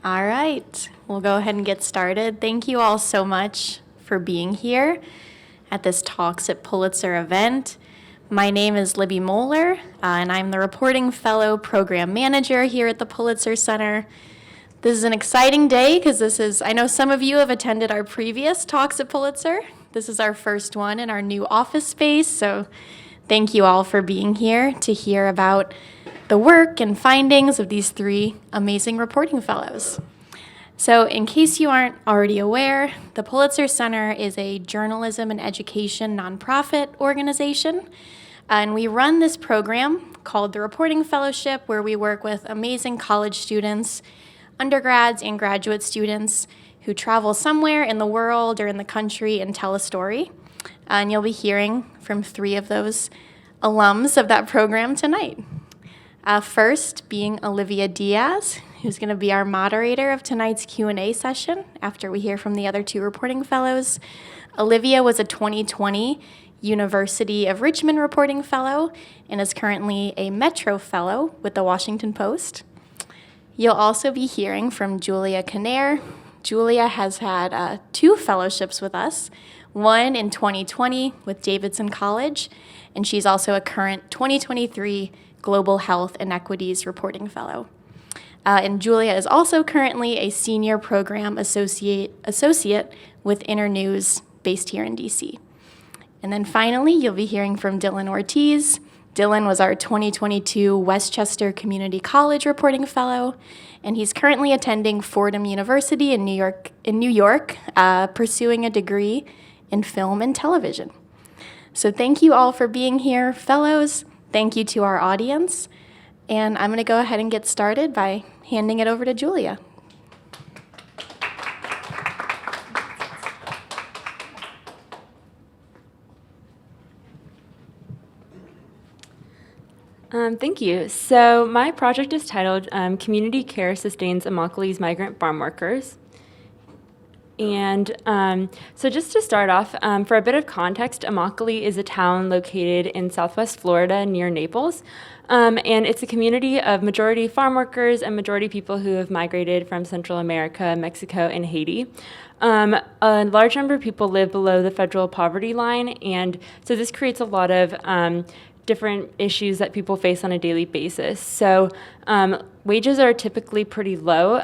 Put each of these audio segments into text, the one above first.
All right, we'll go ahead and get started. Thank you all so much for being here at this Talks at Pulitzer event. My name is Libby Moeller, and I'm the Reporting Fellow Program Manager here at the Pulitzer Center. This is an exciting day because I know some of you have attended our previous Talks at Pulitzer. This is our first one in our new office space, so thank you all for being here to hear about the work and findings of these three amazing reporting fellows. So in case you aren't already aware, the Pulitzer Center is a journalism and education nonprofit organization, and we run this program called the Reporting Fellowship, where we work with amazing college students, undergrads and graduate students who travel somewhere in the world or in the country and tell a story. And you'll be hearing from three of those alums of that program tonight. First being Olivia Diaz, who's going to be our moderator of tonight's Q&A session after we hear from the other two reporting fellows. Olivia was a 2020 University of Richmond reporting fellow and is currently a Metro fellow with the Washington Post. You'll also be hearing from Julia Kinnair. Julia has had two fellowships with us, one in 2020 with Davidson College, and she's also a current 2023 Global Health Inequities Reporting Fellow. And Julia is also currently a Senior Program Associate with Internews based here in DC. And then finally, you'll be hearing from Dylan Ortiz. Dylan was our 2022 Westchester Community College Reporting Fellow, and he's currently attending Fordham University in New York, pursuing a degree in film and television. So thank you all for being here, fellows. Thank you to our audience. And I'm going to go ahead and get started by handing it over to Julia. Thank you. So my project is titled Community Care Sustains Immokalee's Migrant Farm Workers. And so just to start off, for a bit of context, Immokalee is a town located in southwest Florida near Naples. And it's a community of majority farm workers and majority people who have migrated from Central America, Mexico, and Haiti. A large number of people live below the federal poverty line, and so this creates a lot of different issues that people face on a daily basis. So wages are typically pretty low,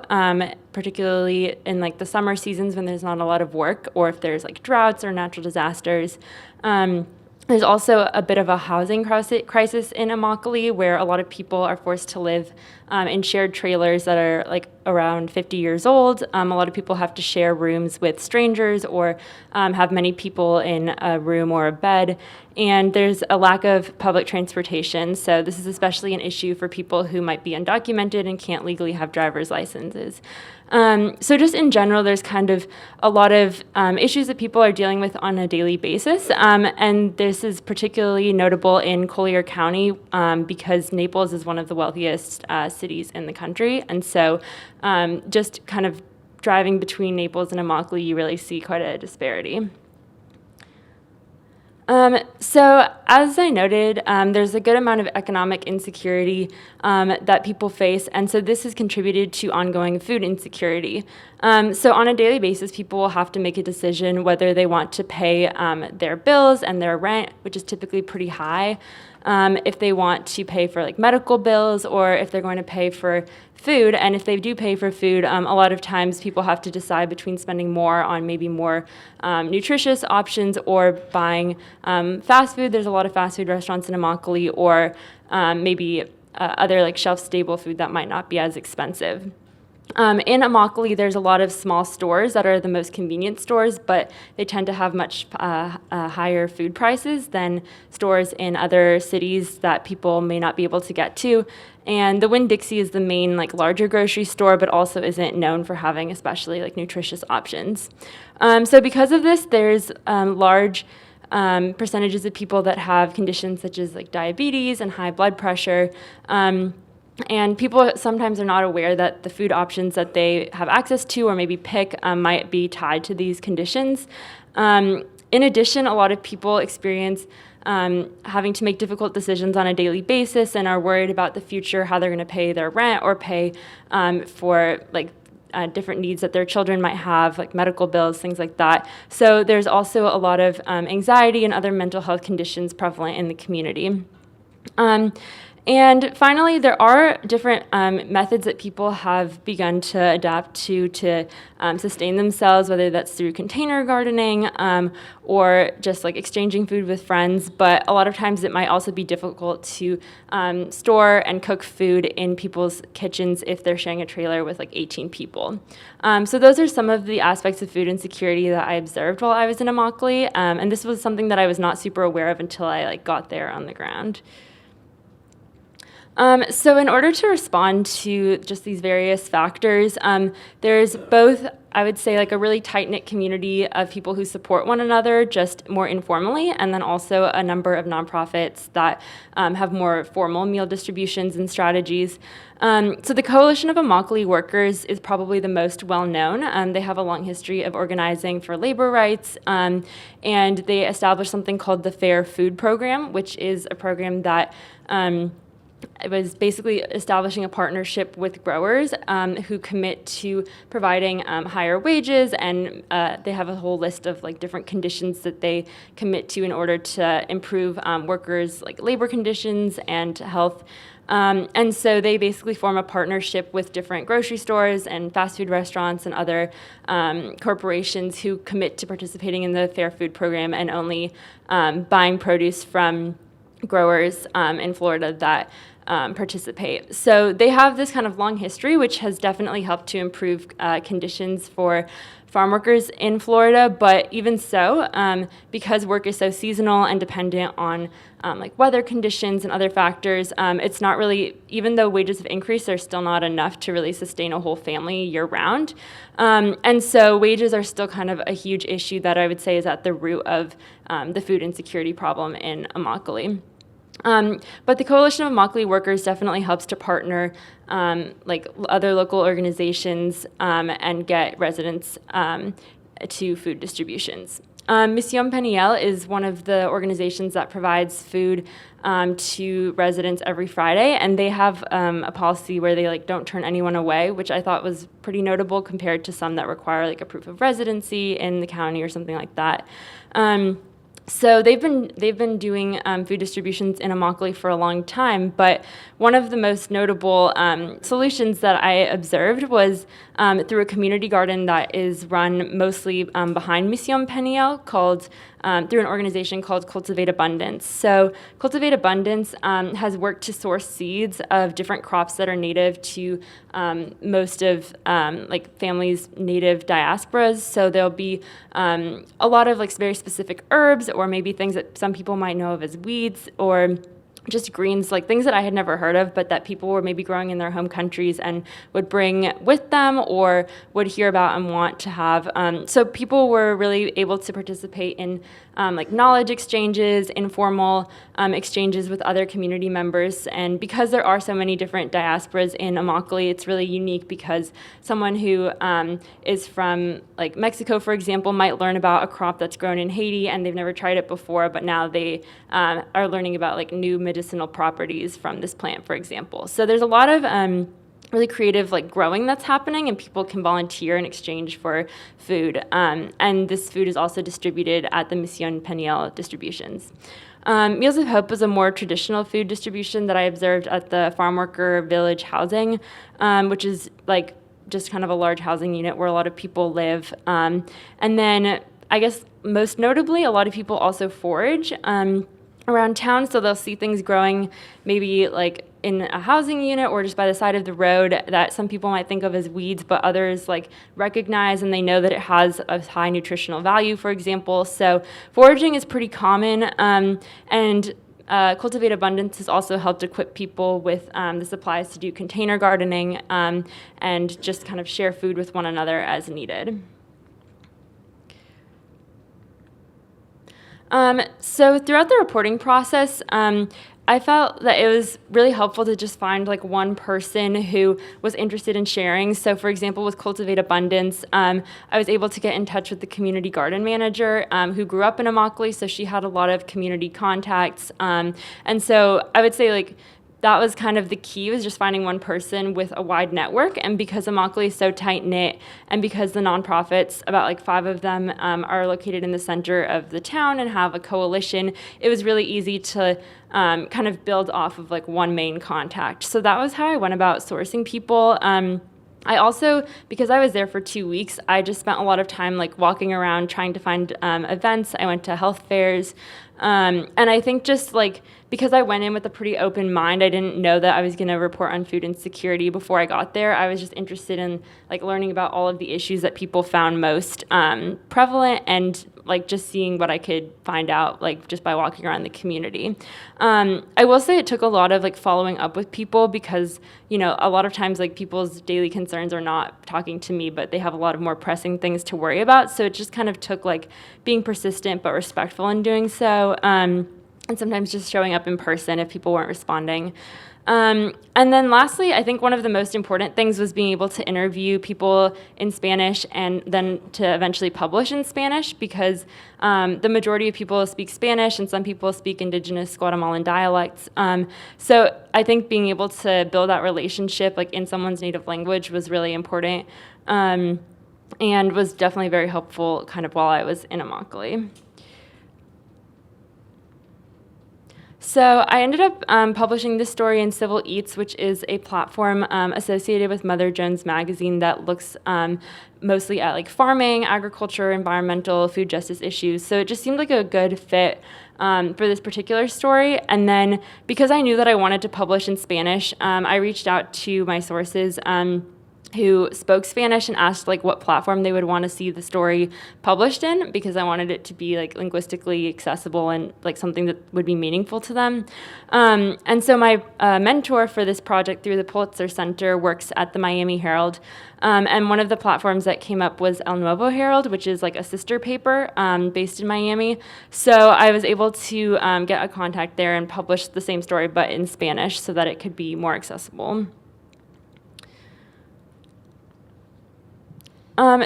particularly in like the summer seasons when there's not a lot of work, or if there's like droughts or natural disasters. There's also a bit of a housing crisis in Immokalee, where a lot of people are forced to live in shared trailers that are like around 50 years old. A lot of people have to share rooms with strangers or have many people in a room or a bed. And there's a lack of public transportation. So this is especially an issue for people who might be undocumented and can't legally have driver's licenses. So just in general, there's kind of a lot of issues that people are dealing with on a daily basis. And this is particularly notable in Collier County because Naples is one of the wealthiest cities in the country. And so just kind of driving between Naples and Immokalee, you really see quite a disparity. So as I noted, there's a good amount of economic insecurity that people face, and so this has contributed to ongoing food insecurity. So on a daily basis, people will have to make a decision whether they want to pay their bills and their rent, which is typically pretty high, if they want to pay for like medical bills, or if they're going to pay for food. And if they do pay for food, a lot of times people have to decide between spending more on maybe more nutritious options or buying fast food. There's a lot of fast food restaurants in Immokalee, or maybe other like shelf-stable food that might not be as expensive. In Immokalee, there's a lot of small stores that are the most convenient stores, but they tend to have much higher food prices than stores in other cities that people may not be able to get to. And the Winn-Dixie is the main like larger grocery store, but also isn't known for having especially like nutritious options. So because of this, there's large percentages of people that have conditions such as like diabetes and high blood pressure. And people sometimes are not aware that the food options that they have access to or maybe pick might be tied to these conditions. In addition, a lot of people experience having to make difficult decisions on a daily basis and are worried about the future, how they're going to pay their rent or pay for like different needs that their children might have, like medical bills, things like that. So there's also a lot of anxiety and other mental health conditions prevalent in the community. And finally, there are different methods that people have begun to adapt to sustain themselves, whether that's through container gardening or just like exchanging food with friends. But a lot of times it might also be difficult to store and cook food in people's kitchens if they're sharing a trailer with like 18 people. So those are some of the aspects of food insecurity that I observed while I was in Immokalee. And this was something that I was not super aware of until I got there on the ground. So in order to respond to just these various factors, there's both, I would say, like a really tight-knit community of people who support one another just more informally, and then also a number of nonprofits that have more formal meal distributions and strategies. So the Coalition of Immokalee Workers is probably the most well-known. They have a long history of organizing for labor rights, and they established something called the Fair Food Program, which is a program that it was basically establishing a partnership with growers who commit to providing higher wages, and they have a whole list of like different conditions that they commit to in order to improve workers' like labor conditions and health. And so they basically form a partnership with different grocery stores and fast food restaurants and other corporations who commit to participating in the Fair Food Program and only buying produce from growers in Florida that participate. So they have this kind of long history, which has definitely helped to improve conditions for farm workers in Florida. But even so, because work is so seasonal and dependent on like weather conditions and other factors, it's not really, even though wages have increased, they're still not enough to really sustain a whole family year-round. And so wages are still kind of a huge issue that I would say is at the root of the food insecurity problem in Immokalee. But the Coalition of Immokalee Workers definitely helps to partner like other local organizations and get residents to food distributions. Mission Peniel is one of the organizations that provides food to residents every Friday, and they have a policy where they like don't turn anyone away, which I thought was pretty notable compared to some that require like a proof of residency in the county or something like that. So they've been doing food distributions in Immokalee for a long time, but one of the most notable solutions that I observed was through a community garden that is run mostly behind Mission Peniel, called through an organization called Cultivate Abundance. So Cultivate Abundance has worked to source seeds of different crops that are native to most of like families' native diasporas. So there'll be a lot of like very specific herbs, or maybe things that some people might know of as weeds, or just greens, like things that I had never heard of, but that people were maybe growing in their home countries and would bring with them or would hear about and want to have. So people were really able to participate in like knowledge exchanges, informal exchanges with other community members. And because there are so many different diasporas in Immokalee, it's really unique because someone who is from like Mexico, for example, might learn about a crop that's grown in Haiti and they've never tried it before, but now they are learning about like new medicinal properties from this plant, for example. So there's a lot of really creative like growing that's happening, and people can volunteer in exchange for food. And this food is also distributed at the Mission Peniel distributions. Meals of Hope was a more traditional food distribution that I observed at the Farm Worker Village Housing, which is like just kind of a large housing unit where a lot of people live. And then I guess most notably, a lot of people also forage around town, so they'll see things growing maybe like in a housing unit or just by the side of the road that some people might think of as weeds, but others like recognize and they know that it has a high nutritional value, for example. So foraging is pretty common, and Cultivate Abundance has also helped equip people with the supplies to do container gardening and just kind of share food with one another as needed. So throughout the reporting process, I felt that it was really helpful to just find like one person who was interested in sharing. So for example, with Cultivate Abundance, I was able to get in touch with the community garden manager who grew up in Immokalee, so she had a lot of community contacts. And so I would say like that was kind of the key, was just finding one person with a wide network. And because Immokalee is so tight-knit, and because the nonprofits, about like 5 of them, are located in the center of the town and have a coalition, it was really easy to kind of build off of like one main contact. So that was how I went about sourcing people. I also, because I was there for 2 weeks, I just spent a lot of time like walking around trying to find events. I went to health fairs. And I think just like, because I went in with a pretty open mind, I didn't know that I was going to report on food insecurity before I got there. I was just interested in like learning about all of the issues that people found most prevalent, and like just seeing what I could find out like just by walking around the community. I will say it took a lot of like following up with people, because, you know, a lot of times like people's daily concerns are not talking to me, but they have a lot of more pressing things to worry about. So it just kind of took like being persistent but respectful in doing so. And sometimes just showing up in person if people weren't responding. And then lastly, I think one of the most important things was being able to interview people in Spanish and then to eventually publish in Spanish, because the majority of people speak Spanish and some people speak indigenous Guatemalan dialects. So I think being able to build that relationship like in someone's native language was really important, and was definitely very helpful kind of while I was in Immokalee. So I ended up publishing this story in Civil Eats, which is a platform associated with Mother Jones Magazine that looks mostly at like farming, agriculture, environmental, food justice issues. So it just seemed like a good fit for this particular story. And then because I knew that I wanted to publish in Spanish, I reached out to my sources who spoke Spanish and asked like what platform they would want to see the story published in, because I wanted it to be like linguistically accessible and like something that would be meaningful to them. And so my mentor for this project through the Pulitzer Center works at the Miami Herald. And one of the platforms that came up was El Nuevo Herald, which is like a sister paper based in Miami. So I was able to get a contact there and publish the same story but in Spanish so that it could be more accessible.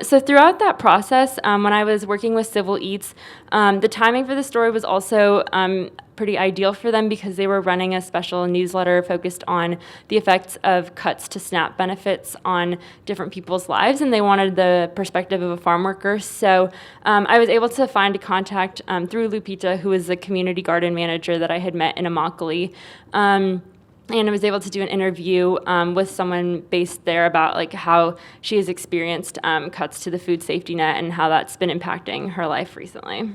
So throughout that process, when I was working with Civil Eats, the timing for the story was also pretty ideal for them, because they were running a special newsletter focused on the effects of cuts to SNAP benefits on different people's lives, and they wanted the perspective of a farm worker. So I was able to find a contact through Lupita, who is the community garden manager that I had met in Immokalee. And I was able to do an interview with someone based there about like how she has experienced cuts to the food safety net and how that's been impacting her life recently.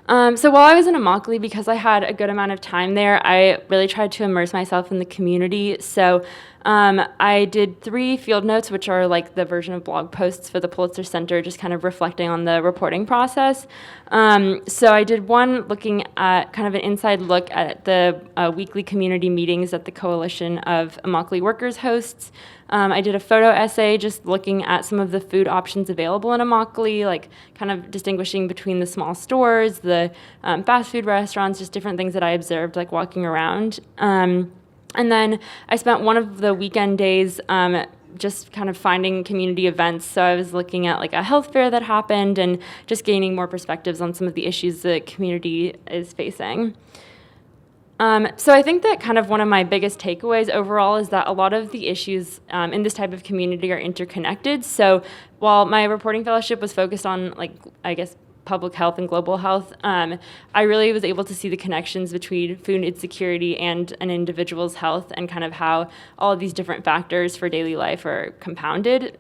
So while I was in Immokalee, because I had a good amount of time there, I really tried to immerse myself in the community. So I did 3 field notes, which are like the version of blog posts for the Pulitzer Center, just kind of reflecting on the reporting process. So I did one looking at kind of an inside look at the weekly community meetings that the Coalition of Immokalee Workers hosts. I did a photo essay just looking at some of the food options available in Immokalee, like kind of distinguishing between the small stores, the fast food restaurants, just different things that I observed like walking around. And then I spent one of the weekend days just kind of finding community events. So I was looking at like a health fair that happened and just gaining more perspectives on some of the issues the community is facing. So I think that kind of one of my biggest takeaways overall is that a lot of the issues in this type of community are interconnected. So while my reporting fellowship was focused on like, I guess, public health and global health, I really was able to see the connections between food insecurity and an individual's health, and kind of how all of these different factors for daily life are compounded.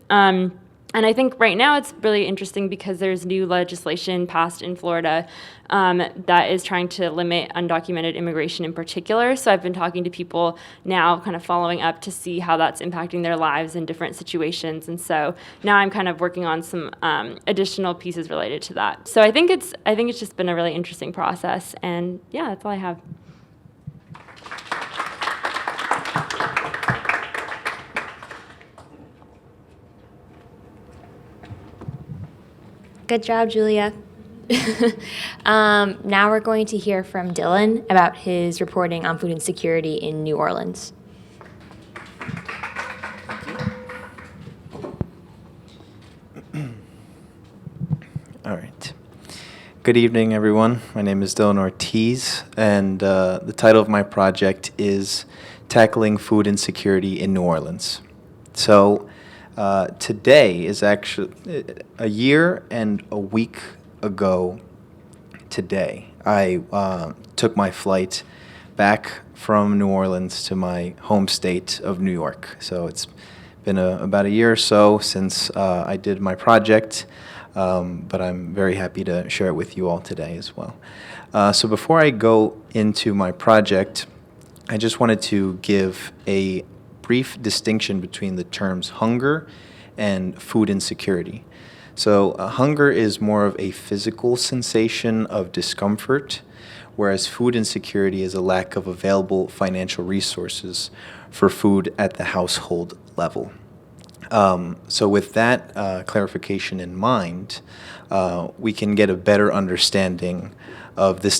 And I think right now it's really interesting because there's new legislation passed in Florida that is trying to limit undocumented immigration in particular. So I've been talking to people now, kind of following up to see how that's impacting their lives in different situations. And so now I'm kind of working on some additional pieces related to that. So I think it's just been a really interesting process. And yeah, that's all I have. Good job, Julia. Now we're going to hear from Dylan about his reporting on food insecurity in New Orleans. All right. Good evening, everyone. My name is Dylan Ortiz, and the title of my project is Tackling Food Insecurity in New Orleans. So today is actually a year and a week ago today. I took my flight back from New Orleans to my home state of New York. So it's been about a year or so since I did my project. But I'm very happy to share it with you all today as well. So before I go into my project, I just wanted to give a brief distinction between the terms hunger and food insecurity. So hunger is more of a physical sensation of discomfort, whereas food insecurity is a lack of available financial resources for food at the household level. So with that clarification in mind, we can get a better understanding of this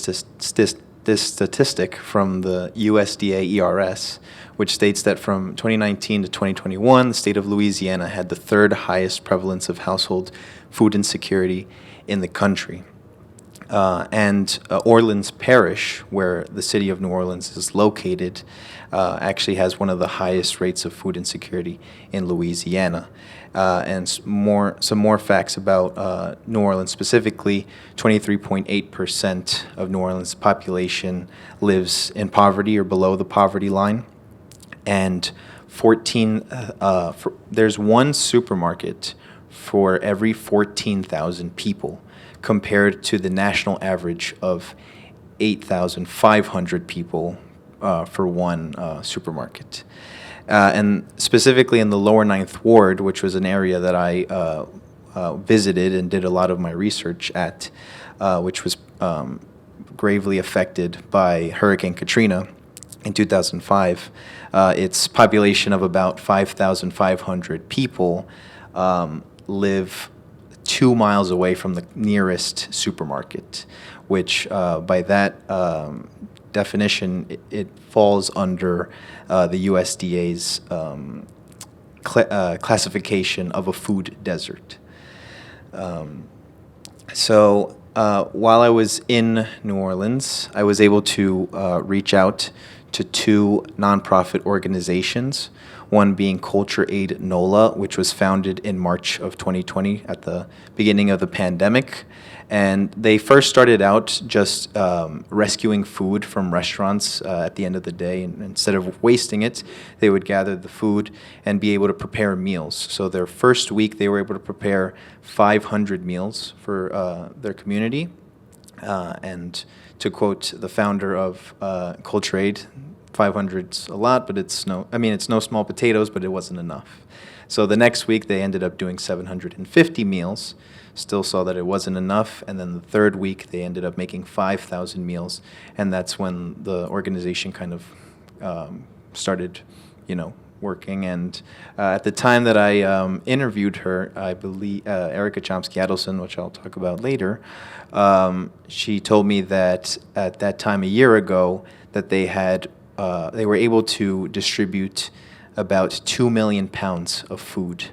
statistic from the USDA ERS, which states that from 2019 to 2021, the state of Louisiana had the third highest prevalence of household food insecurity in the country. And Orleans Parish, where the city of New Orleans is located, actually has one of the highest rates of food insecurity in Louisiana. And some more facts about New Orleans specifically: 23.8% of New Orleans' population lives in poverty or below the poverty line, and there's one supermarket for every 14,000 people, compared to the national average of 8,500 people for one supermarket. And specifically in the lower Ninth Ward, which was an area that I visited and did a lot of my research at, which was gravely affected by Hurricane Katrina in 2005, its population of about 5,500 people live 2 miles away from the nearest supermarket, which by that definition, it falls under the USDA's classification of a food desert. So while I was in New Orleans, I was able to reach out to two nonprofit organizations, one being Culture Aid NOLA, which was founded in March of 2020 at the beginning of the pandemic. And they first started out just rescuing food from restaurants at the end of the day. And instead of wasting it, they would gather the food and be able to prepare meals. So their first week, they were able to prepare 500 meals for their community. And to quote the founder of Culture Aid, 500's a lot, but it's no small potatoes, but it wasn't enough. So the next week, they ended up doing 750 meals, still saw that it wasn't enough, and then the third week, they ended up making 5,000 meals, and that's when the organization kind of started, working. And at the time that I interviewed her, I believe Erica Chomsky-Adelson, which I'll talk about later, she told me that at that time a year ago that they were able to distribute about 2 million pounds of food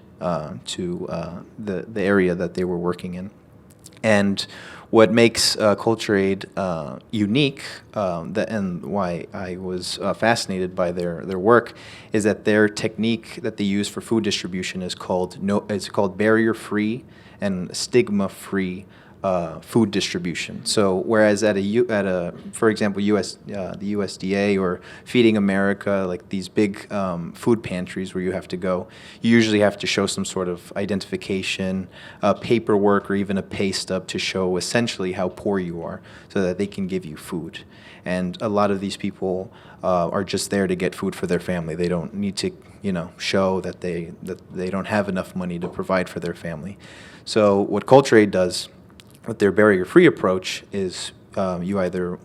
to the area that they were working in. And what makes Culture Aid unique, and why I was fascinated by their work, is that their technique that they use for food distribution is called barrier-free and stigma-free food distribution. So whereas for example, the USDA or Feeding America, like these big food pantries where you have to go, you usually have to show some sort of identification, paperwork, or even a pay stub to show essentially how poor you are so that they can give you food. And a lot of these people are just there to get food for their family. They don't need to, show that they don't have enough money to provide for their family. So what Culture Aid does with their barrier-free approach is you either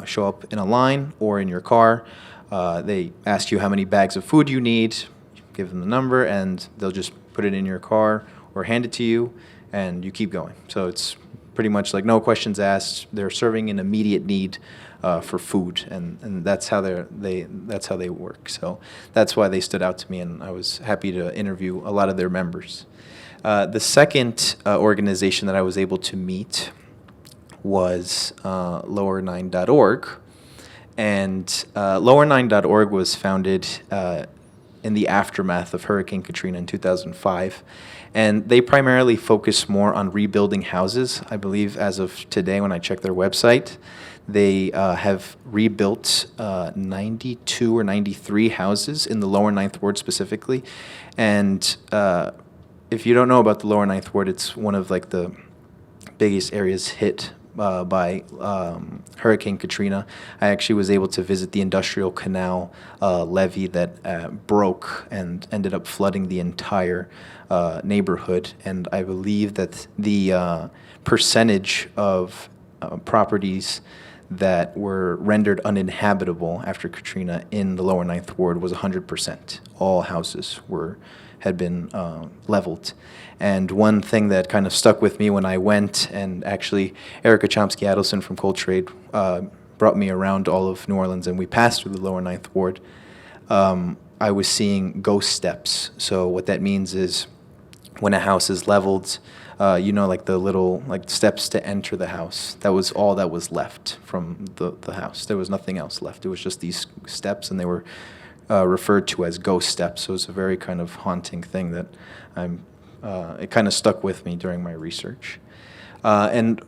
show up in a line or in your car. They ask you how many bags of food you need, give them the number, and they'll just put it in your car or hand it to you, and you keep going. So it's pretty much like no questions asked. They're serving an immediate need for food, and that's how they work. So that's why they stood out to me, and I was happy to interview a lot of their members. The second organization that I was able to meet was lower9.org. And lower9.org was founded in the aftermath of Hurricane Katrina in 2005. And they primarily focus more on rebuilding houses. I believe as of today, when I checked their website, they have rebuilt 92 or 93 houses in the lower Ninth Ward specifically. And if you don't know about the lower Ninth Ward, it's one of like the biggest areas hit by Hurricane Katrina. I actually was able to visit the Industrial Canal levee that broke and ended up flooding the entire neighborhood. And I believe that the percentage of properties that were rendered uninhabitable after Katrina in the lower Ninth Ward was 100%. All houses had been leveled. And one thing that kind of stuck with me when I went, and actually Erica Chomsky-Adelson from Coltrade brought me around all of New Orleans, and we passed through the lower Ninth Ward, I was seeing ghost steps. So what that means is when a house is leveled, like the little like steps to enter the house. That was all that was left from the house. There was nothing else left. It was just these steps, and they were referred to as ghost steps. So it's a very kind of haunting thing that it kind of stuck with me during my research. And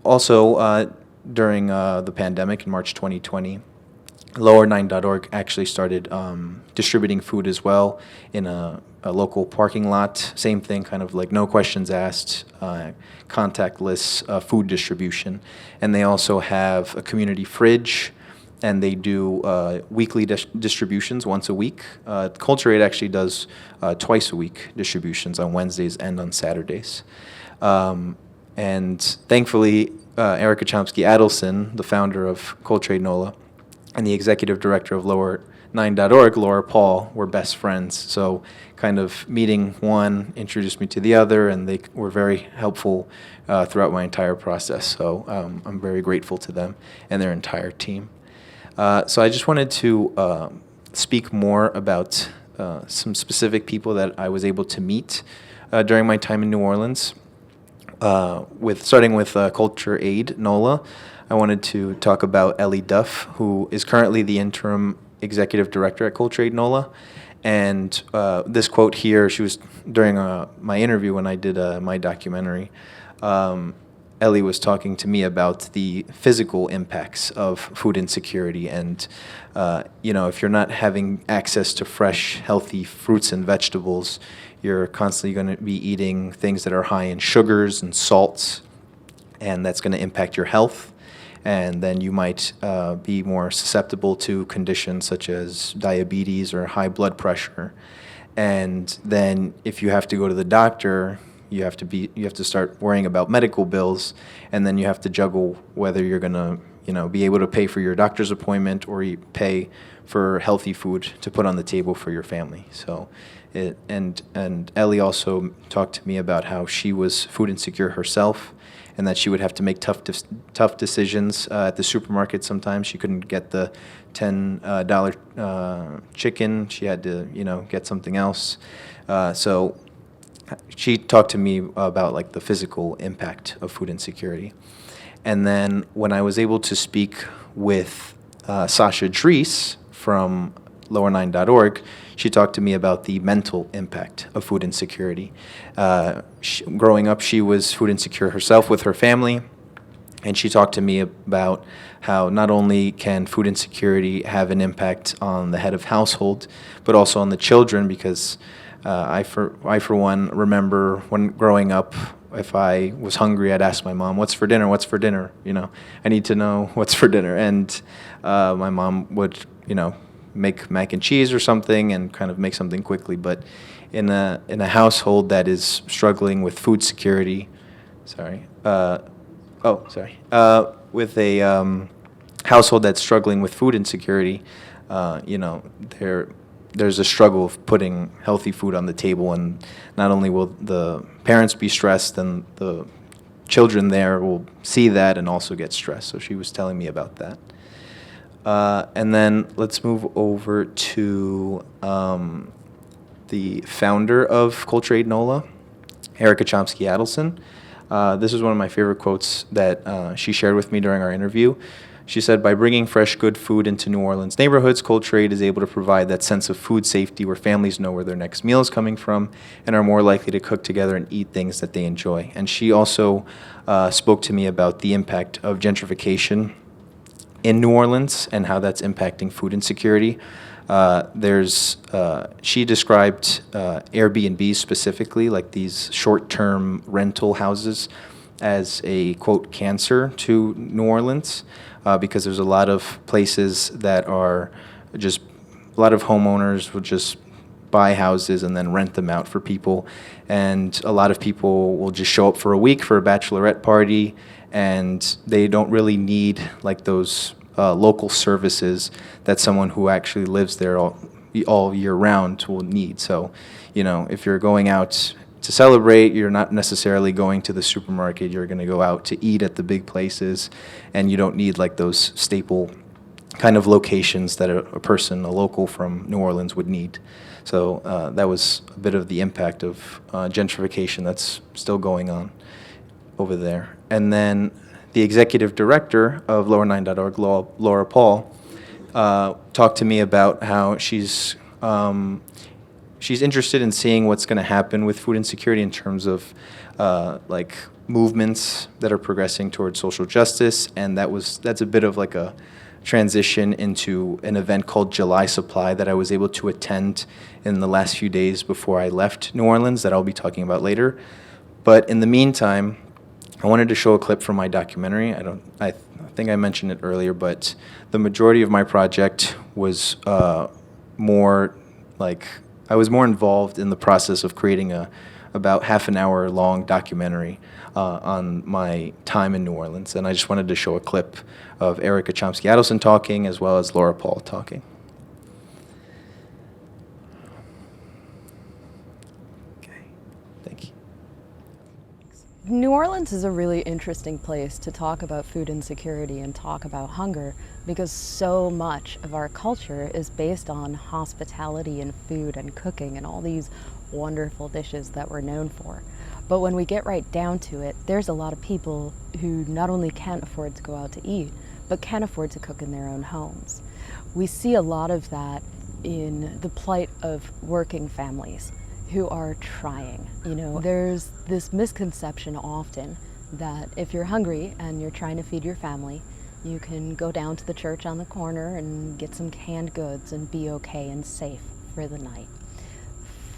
also during the pandemic in March 2020, lower9.org actually started distributing food as well in a local parking lot. Same thing, kind of like no questions asked, contactless food distribution. And they also have a community fridge, and they do weekly distributions once a week. Culture Aid actually does twice a week distributions on Wednesdays and on Saturdays. And thankfully, Erica Chomsky-Adelson, the founder of Culture Aid NOLA, and the executive director of lower9.org, Laura Paul, were best friends. So kind of meeting one introduced me to the other, and they were very helpful throughout my entire process. So I'm very grateful to them and their entire team. So I just wanted to speak more about some specific people that I was able to meet during my time in New Orleans. Starting with Culture Aid NOLA, I wanted to talk about Ellie Duff, who is currently the interim executive director at Culture Aid NOLA. And this quote here, she was during my interview when I did my documentary. Ellie was talking to me about the physical impacts of food insecurity, and if you're not having access to fresh, healthy fruits and vegetables, you're constantly going to be eating things that are high in sugars and salts, and that's going to impact your health. And then you might be more susceptible to conditions such as diabetes or high blood pressure. And then if you have to go to the doctor, you have to start worrying about medical bills, and then you have to juggle whether you're going to be able to pay for your doctor's appointment or you pay for healthy food to put on the table for your family. So and Ellie also talked to me about how she was food insecure herself, and that she would have to make tough decisions at the supermarket. Sometimes she couldn't get the $10 chicken. She had to get something else. So she talked to me about like the physical impact of food insecurity. And then when I was able to speak with Sasha Dries from lower9.org, she talked to me about the mental impact of food insecurity. Growing up, she was food insecure herself with her family, and she talked to me about how not only can food insecurity have an impact on the head of household, but also on the children, because I for one remember when growing up, if I was hungry, I'd ask my mom, "What's for dinner? What's for dinner?" I need to know what's for dinner. And my mom would, make mac and cheese or something and kind of make something quickly. But in a household that is struggling with food security, with a household that's struggling with food insecurity, there's a struggle of putting healthy food on the table, and not only will the parents be stressed, and the children there will see that and also get stressed. So she was telling me about that. And then let's move over to the founder of Culture Aid NOLA, Erica Chomsky-Adelson. This is one of my favorite quotes that she shared with me during our interview. She said, "By bringing fresh, good food into New Orleans neighborhoods, Culture Aid is able to provide that sense of food safety where families know where their next meal is coming from and are more likely to cook together and eat things that they enjoy." And she also spoke to me about the impact of gentrification in New Orleans and how that's impacting food insecurity. She described Airbnb specifically, like these short-term rental houses, as a, quote, cancer to New Orleans, because there's a lot of places that are just, a lot of homeowners will just buy houses and then rent them out for people. And a lot of people will just show up for a week for a bachelorette party, and they don't really need like those local services that someone who actually lives there all year round will need. So, if you're going out to celebrate, you're not necessarily going to the supermarket. You're going to go out to eat at the big places, and you don't need like those staple kind of locations that a local from New Orleans would need. So that was a bit of the impact of gentrification that's still going on over there. And then the executive director of Lower9.org, Laura Paul, talked to me about how she's interested in seeing what's going to happen with food insecurity in terms of like movements that are progressing towards social justice, and that's a bit of like a transition into an event called July Supply that I was able to attend in the last few days before I left New Orleans that I'll be talking about later. But in the meantime, I wanted to show a clip from my documentary. I think I mentioned it earlier, but the majority of my project was more like, I was more involved in the process of creating about half an hour long documentary on my time in New Orleans. And I just wanted to show a clip of Erica Chomsky-Adelson talking as well as Laura Paul talking. Okay, thank you. New Orleans is a really interesting place to talk about food insecurity and talk about hunger because so much of our culture is based on hospitality and food and cooking and all these wonderful dishes that we're known for. But when we get right down to it, there's a lot of people who not only can't afford to go out to eat, but can't afford to cook in their own homes. We see a lot of that in the plight of working families who are trying. There's this misconception often that if you're hungry and you're trying to feed your family, you can go down to the church on the corner and get some canned goods and be okay and safe for the night.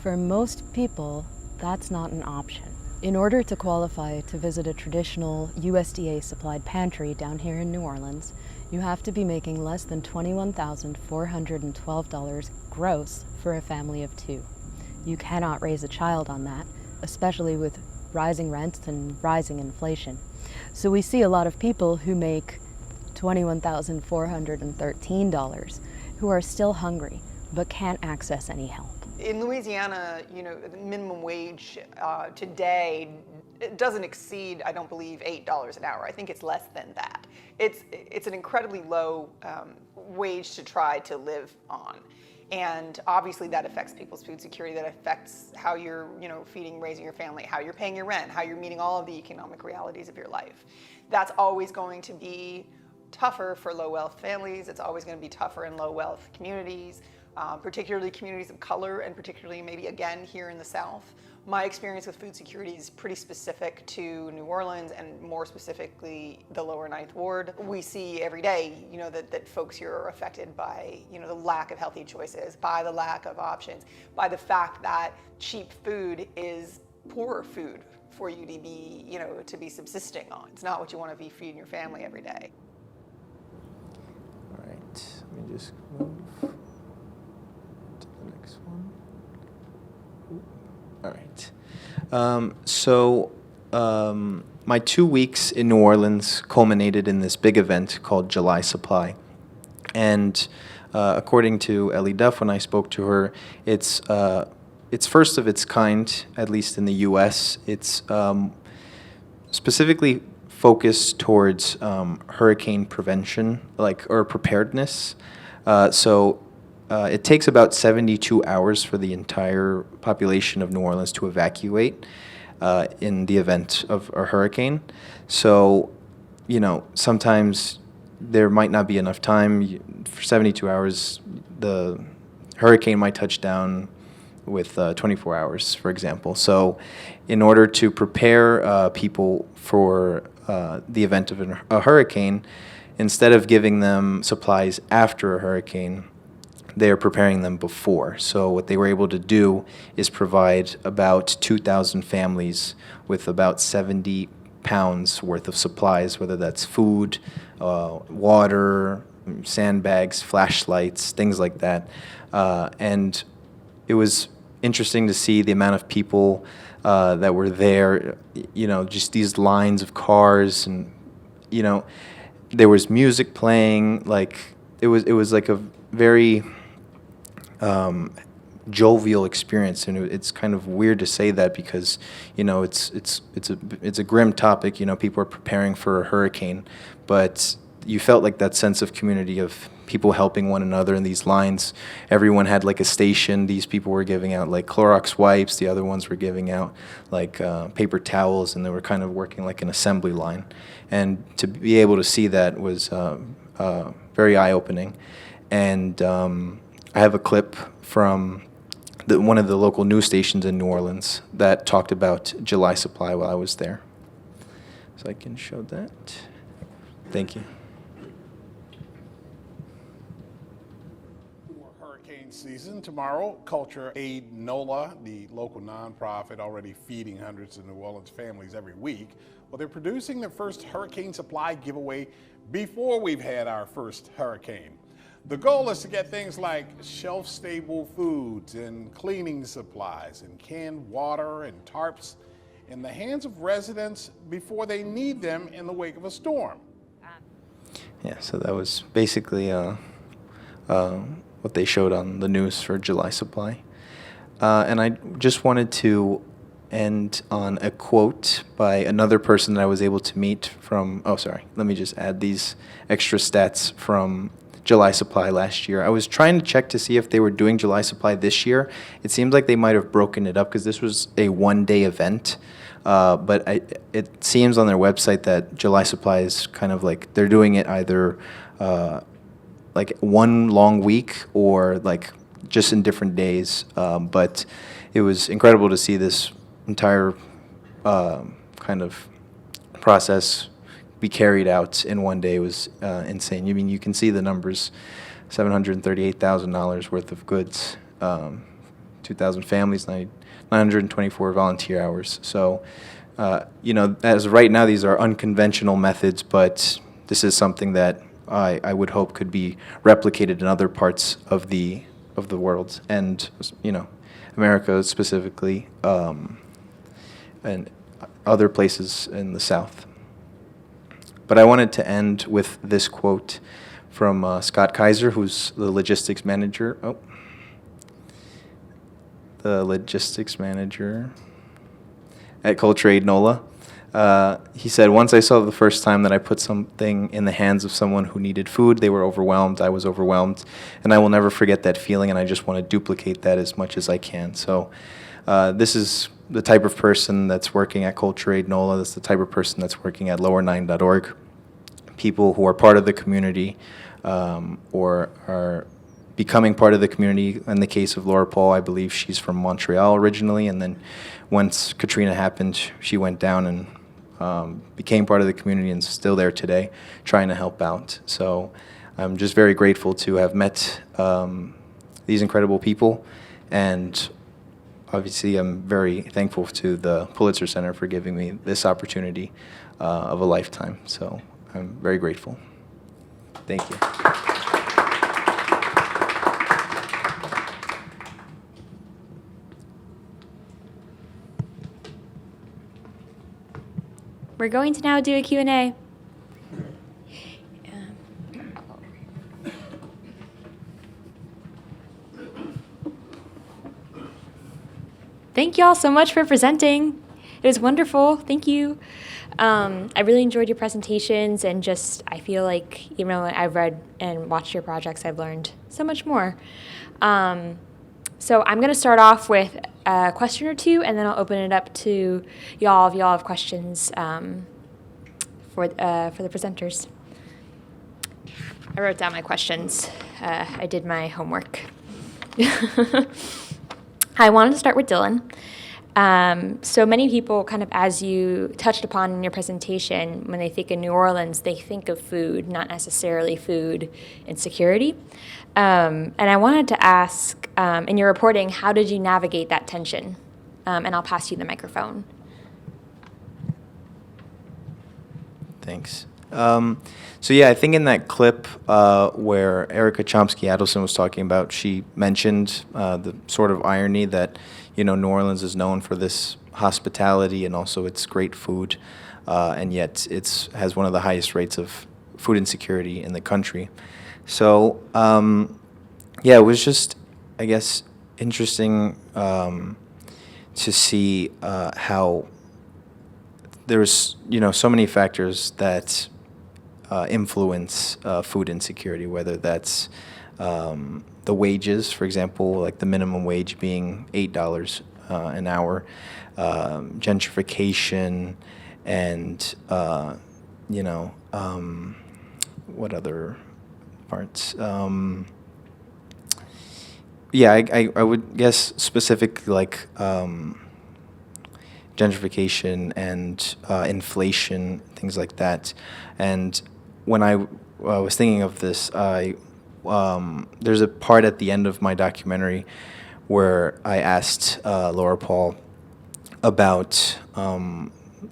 For most people, that's not an option. In order to qualify to visit a traditional USDA-supplied pantry down here in New Orleans, you have to be making less than $21,412 gross for a family of two. You cannot raise a child on that, especially with rising rents and rising inflation. So we see a lot of people who make $21,413 who are still hungry but can't access any help. In Louisiana, the minimum wage today, it doesn't exceed, I don't believe, $8 an hour. I think it's less than that. It's an incredibly low wage to try to live on. And obviously that affects people's food security, that affects how you're feeding, raising your family, how you're paying your rent, how you're meeting all of the economic realities of your life. That's always going to be tougher for low wealth families. It's always going to be tougher in low wealth communities. Particularly communities of color, and particularly maybe again here in the South. My experience with food security is pretty specific to New Orleans and more specifically the lower Ninth Ward. We see every day, that folks here are affected by, the lack of healthy choices, by the lack of options, by the fact that cheap food is poorer food for you to be, to be subsisting on. It's not what you want to be feeding your family every day. All right, let me just move. Next one. All right. My 2 weeks in New Orleans culminated in this big event called July Supply. And according to Ellie Duff, when I spoke to her, it's first of its kind, at least in the U.S. It's specifically focused towards hurricane prevention, or preparedness. It takes about 72 hours for the entire population of New Orleans to evacuate. in the event of a hurricane. So, sometimes there might not be enough time. For 72 hours, the hurricane might touch down with 24 hours, for example. So in order to prepare people for the event of a hurricane, instead of giving them supplies after a hurricane, they're preparing them before. So what they were able to do is provide about 2,000 families with about 70 pounds worth of supplies, whether that's food, water, sandbags, flashlights, things like that. And it was interesting to see the amount of people that were there, just these lines of cars, and, there was music playing. Like, it was like a very jovial experience, and it's kind of weird to say that because it's a grim topic. People are preparing for a hurricane, but you felt like that sense of community of people helping one another in these lines. Everyone had like a station. These people were giving out like Clorox wipes. The other ones were giving out like paper towels, and they were kind of working like an assembly line. And to be able to see that was very eye-opening. And I have a clip from one of the local news stations in New Orleans that talked about July supply while I was there. So I can show that. Thank you. Hurricane season tomorrow. Culture Aid NOLA, the local nonprofit already feeding hundreds of New Orleans families every week, well, they're producing their first hurricane supply giveaway before we've had our first hurricane. The goal is to get things like shelf-stable foods and cleaning supplies and canned water and tarps in the hands of residents before they need them in the wake of a storm. Yeah, so that was basically what they showed on the news for July supply. And I just wanted to end on a quote by another person that I was able to meet from, let me just add these extra stats from July supply last year. I was trying to check to see if they were doing July supply this year. It seems like they might have broken it up because this was a one-day event. But it seems on their website that July supply is kind of like they're doing it either like one long week or like just in different days. But it was incredible to see this entire kind of process be carried out in one day. It was insane. I mean, you can see the numbers: $738,000 worth of goods, 2,000 families, 924 volunteer hours. So, as of right now, these are unconventional methods, but this is something that I would hope could be replicated in other parts of the world, and America specifically, and other places in the South. But I wanted to end with this quote from Scott Kaiser, who's the logistics manager. The logistics manager at Culture Aid NOLA. He said, "Once I saw the first time that I put something in the hands of someone who needed food, they were overwhelmed. I was overwhelmed, and I will never forget that feeling, and I just want to duplicate that as much as I can." So this is the type of person that's working at Culture Aid NOLA. That's the type of person that's working at lower9.org. People who are part of the community or are becoming part of the community. In the case of Laura Paul, I believe she's from Montreal originally, and then once Katrina happened, she went down and became part of the community and is still there today trying to help out. So I'm just very grateful to have met these incredible people, and obviously I'm very thankful to the Pulitzer Center for giving me this opportunity of a lifetime. So I'm very grateful. Thank you. We're going to now do a Q&A. Thank you all so much for presenting. It was wonderful. Thank you. I really enjoyed your presentations, and just I feel like even though I've read and watched your projects, I've learned so much more. So I'm going to start off with a question or two, and then I'll open it up to y'all if y'all have questions for the presenters. I wrote down my questions. I did my homework. I wanted to start with Dylan. So many people, kind of as you touched upon in your presentation, when they think of New Orleans, they think of food, not necessarily food insecurity. And I wanted to ask, in your reporting, how did you navigate that tension? And I'll pass you the microphone. Thanks. So yeah, I think in that clip where Erica Chomsky-Adelson was talking about, she mentioned the sort of irony that, New Orleans is known for this hospitality and also its great food, and yet has one of the highest rates of food insecurity in the country. So yeah, it was just, I guess, interesting to see how there's so many factors that influence food insecurity, whether that's the wages, for example, like the minimum wage being $8 an hour, gentrification, and what other parts? Yeah, I would guess specifically like gentrification and inflation, things like that. And when I was thinking of this, there's a part at the end of my documentary where I asked Laura Paul about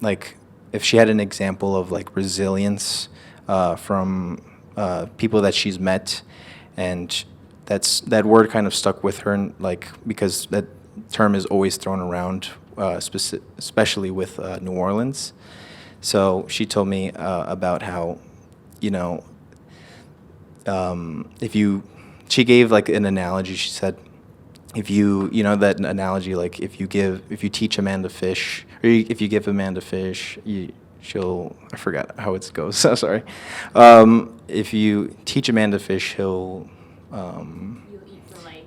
like if she had an example of like resilience from people that she's met, and that word kind of stuck with her, and like because that term is always thrown around, especially with New Orleans. So she told me about how, she gave like an analogy. She said, if that analogy, like if you teach a man to fish, or if you give a man to fish, I forgot how it goes. So sorry. If you teach a man to fish, he'll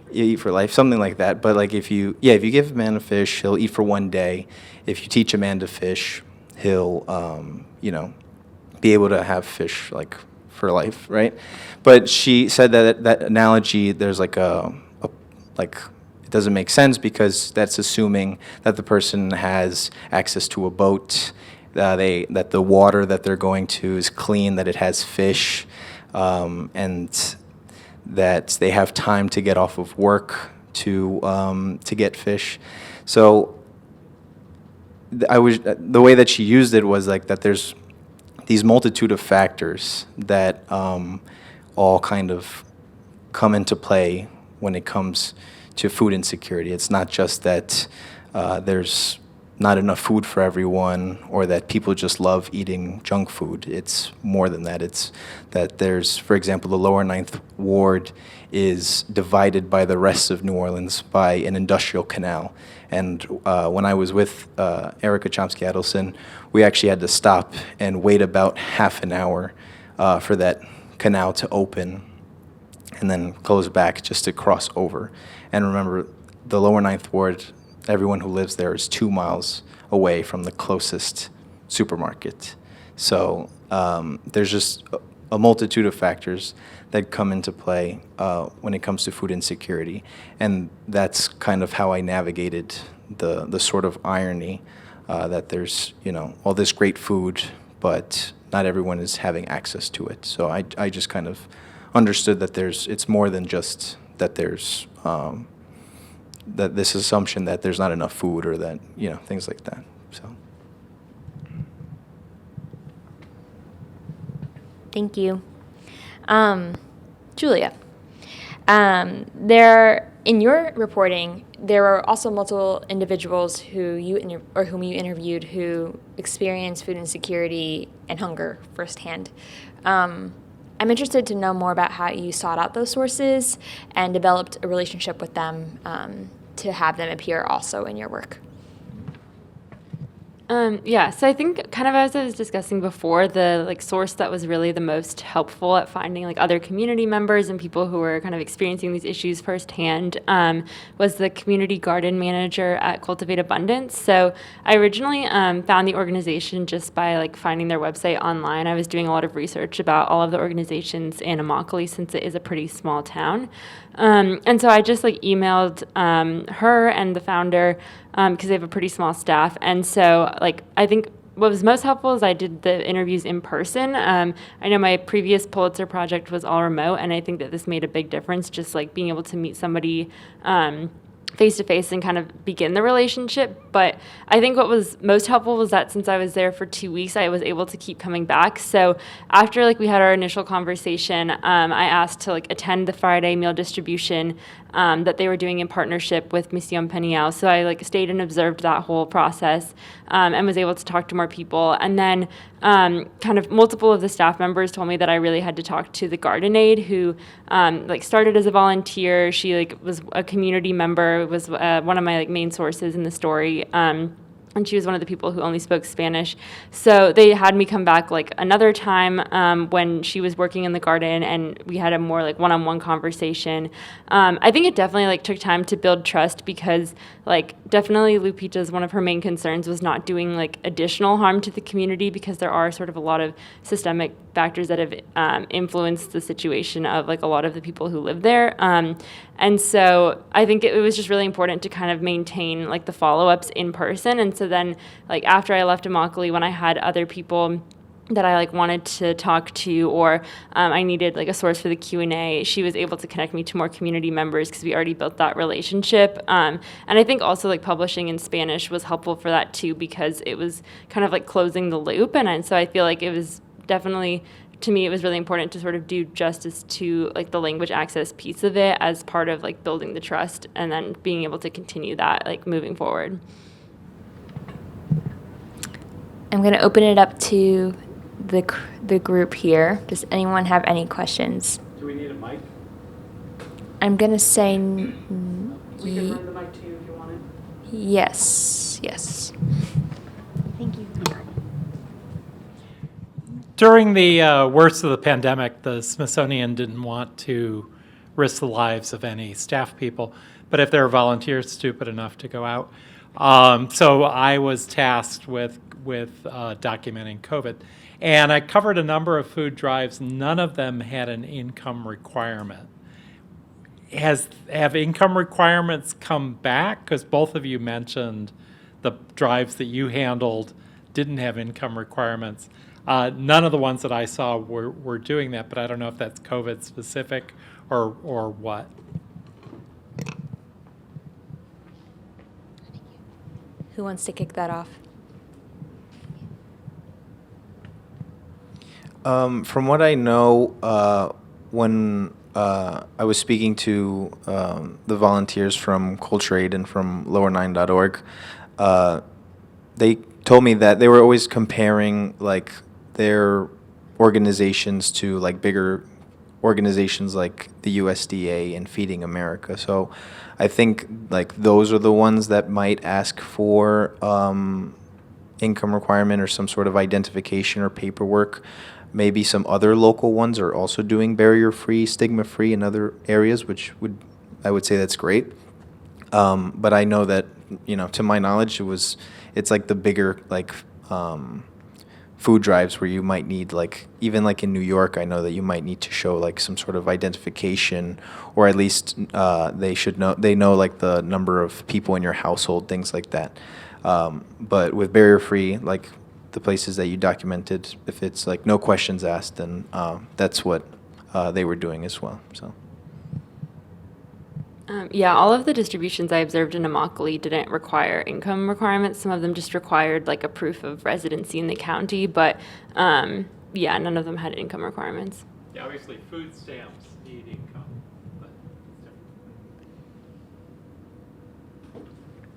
you eat for life, something like that. But like if you give a man a fish, he'll eat for one day. If you teach a man to fish, he'll be able to have fish like for life, right? But she said that analogy, there's like it doesn't make sense because that's assuming that the person has access to a boat, that the water that they're going to is clean, that it has fish, and that they have time to get off of work to get fish. So the way that she used it was like that there's these multitude of factors that all kind of come into play when it comes to food insecurity. It's not just that there's not enough food for everyone, or that people just love eating junk food. It's more than that. It's that there's, for example, the lower Ninth Ward is divided by the rest of New Orleans by an industrial canal. And when I was with Erica Chomsky-Adelson, we actually had to stop and wait about half an hour for that canal to open and then close back just to cross over. And remember, the lower Ninth Ward, everyone who lives there is 2 miles away from the closest supermarket. So there's just a multitude of factors that come into play when it comes to food insecurity. And that's kind of how I navigated the sort of irony that there's, all this great food, but not everyone is having access to it. So I just kind of understood that it's more than just that there's that this assumption that there's not enough food, or that, things like that. So. Thank you. Julia, in your reporting, there were also multiple individuals whom you interviewed who experienced food insecurity and hunger firsthand. I'm interested to know more about how you sought out those sources and developed a relationship with them to have them appear also in your work. Yeah, so I think kind of as I was discussing before, the like source that was really the most helpful at finding like other community members and people who were kind of experiencing these issues firsthand was the community garden manager at Cultivate Abundance. So I originally found the organization just by like finding their website online. I was doing a lot of research about all of the organizations in Immokalee since it is a pretty small town. And so I just like emailed her and the founder because they have a pretty small staff. And so like I think what was most helpful is I did the interviews in person. I know my previous Pulitzer project was all remote, and I think that this made a big difference, just like being able to meet somebody face to face and kind of begin the relationship. But I think what was most helpful was that since I was there for 2 weeks, I was able to keep coming back. So after like we had our initial conversation, I asked to like attend the Friday meal distribution that they were doing in partnership with Mission Peniel. So I like stayed and observed that whole process and was able to talk to more people. And then kind of multiple of the staff members told me that I really had to talk to the garden aide who like started as a volunteer. She like was a community member, was one of my like main sources in the story. And she was one of the people who only spoke Spanish. So they had me come back like another time when she was working in the garden, and we had a more like one-on-one conversation. I think it definitely like took time to build trust because like definitely Lupita's one of her main concerns was not doing like additional harm to the community because there are sort of a lot of systemic factors that have influenced the situation of like a lot of the people who live there. And so I think it was just really important to kind of maintain like the follow-ups in person. And so then like after I left Immokalee, when I had other people that I like wanted to talk to, or I needed like a source for the Q&A, she was able to connect me to more community members because we already built that relationship. And I think also like publishing in Spanish was helpful for that too, because it was kind of like closing the loop. And so I feel like it was definitely, to me, it was really important to sort of do justice to like the language access piece of it as part of like building the trust and then being able to continue that like moving forward. I'm going to open it up to the group here. Does anyone have any questions? Do we need a mic? I'm going to say We can run the mic to you if you want it. yes. Thank you. During the worst of the pandemic, the Smithsonian didn't want to risk the lives of any staff people, but if there are volunteers stupid enough to go out. So I was tasked with documenting COVID. And I covered a number of food drives. None of them had an income requirement. Have income requirements come back? Because both of you mentioned the drives that you handled didn't have income requirements. None of the ones that I saw were doing that, but I don't know if that's COVID specific or what. Who wants to kick that off? From what I know, when I was speaking to the volunteers from Culture Aid and from lower9.org, they told me that they were always comparing like their organizations to like bigger organizations like the USDA and Feeding America. So I think like those are the ones that might ask for income requirement or some sort of identification or paperwork. Maybe some other local ones are also doing barrier-free, stigma-free in other areas, which I would say that's great. But I know that, to my knowledge, it's like the bigger like food drives where you might need like, even like in New York, I know that you might need to show like some sort of identification, or at least they know like the number of people in your household, things like that. But with barrier-free, like the places that you documented, if it's like no questions asked, then that's what they were doing as well. So. Yeah, all of the distributions I observed in Immokalee didn't require income requirements. Some of them just required like a proof of residency in the county, but yeah, none of them had income requirements. Yeah, obviously food stamps need income, but it's different.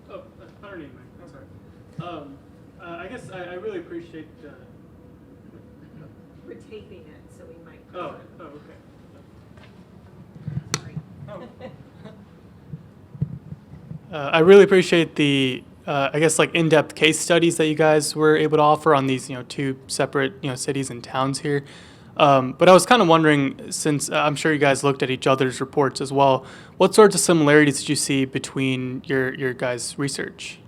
Oh, I don't need mine. I'm sorry. I guess I really appreciate. We're taping it, so we might. Oh, okay. Sorry. I really appreciate the I guess, like in-depth case studies that you guys were able to offer on these, two separate, cities and towns here. But I was kind of wondering, since I'm sure you guys looked at each other's reports as well, what sorts of similarities did you see between your guys' research?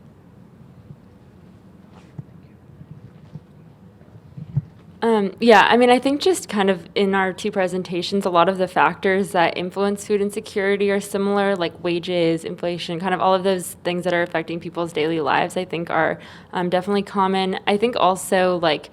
Yeah, I mean, I think just kind of in our two presentations, a lot of the factors that influence food insecurity are similar, like wages, inflation, kind of all of those things that are affecting people's daily lives, I think are definitely common. I think also like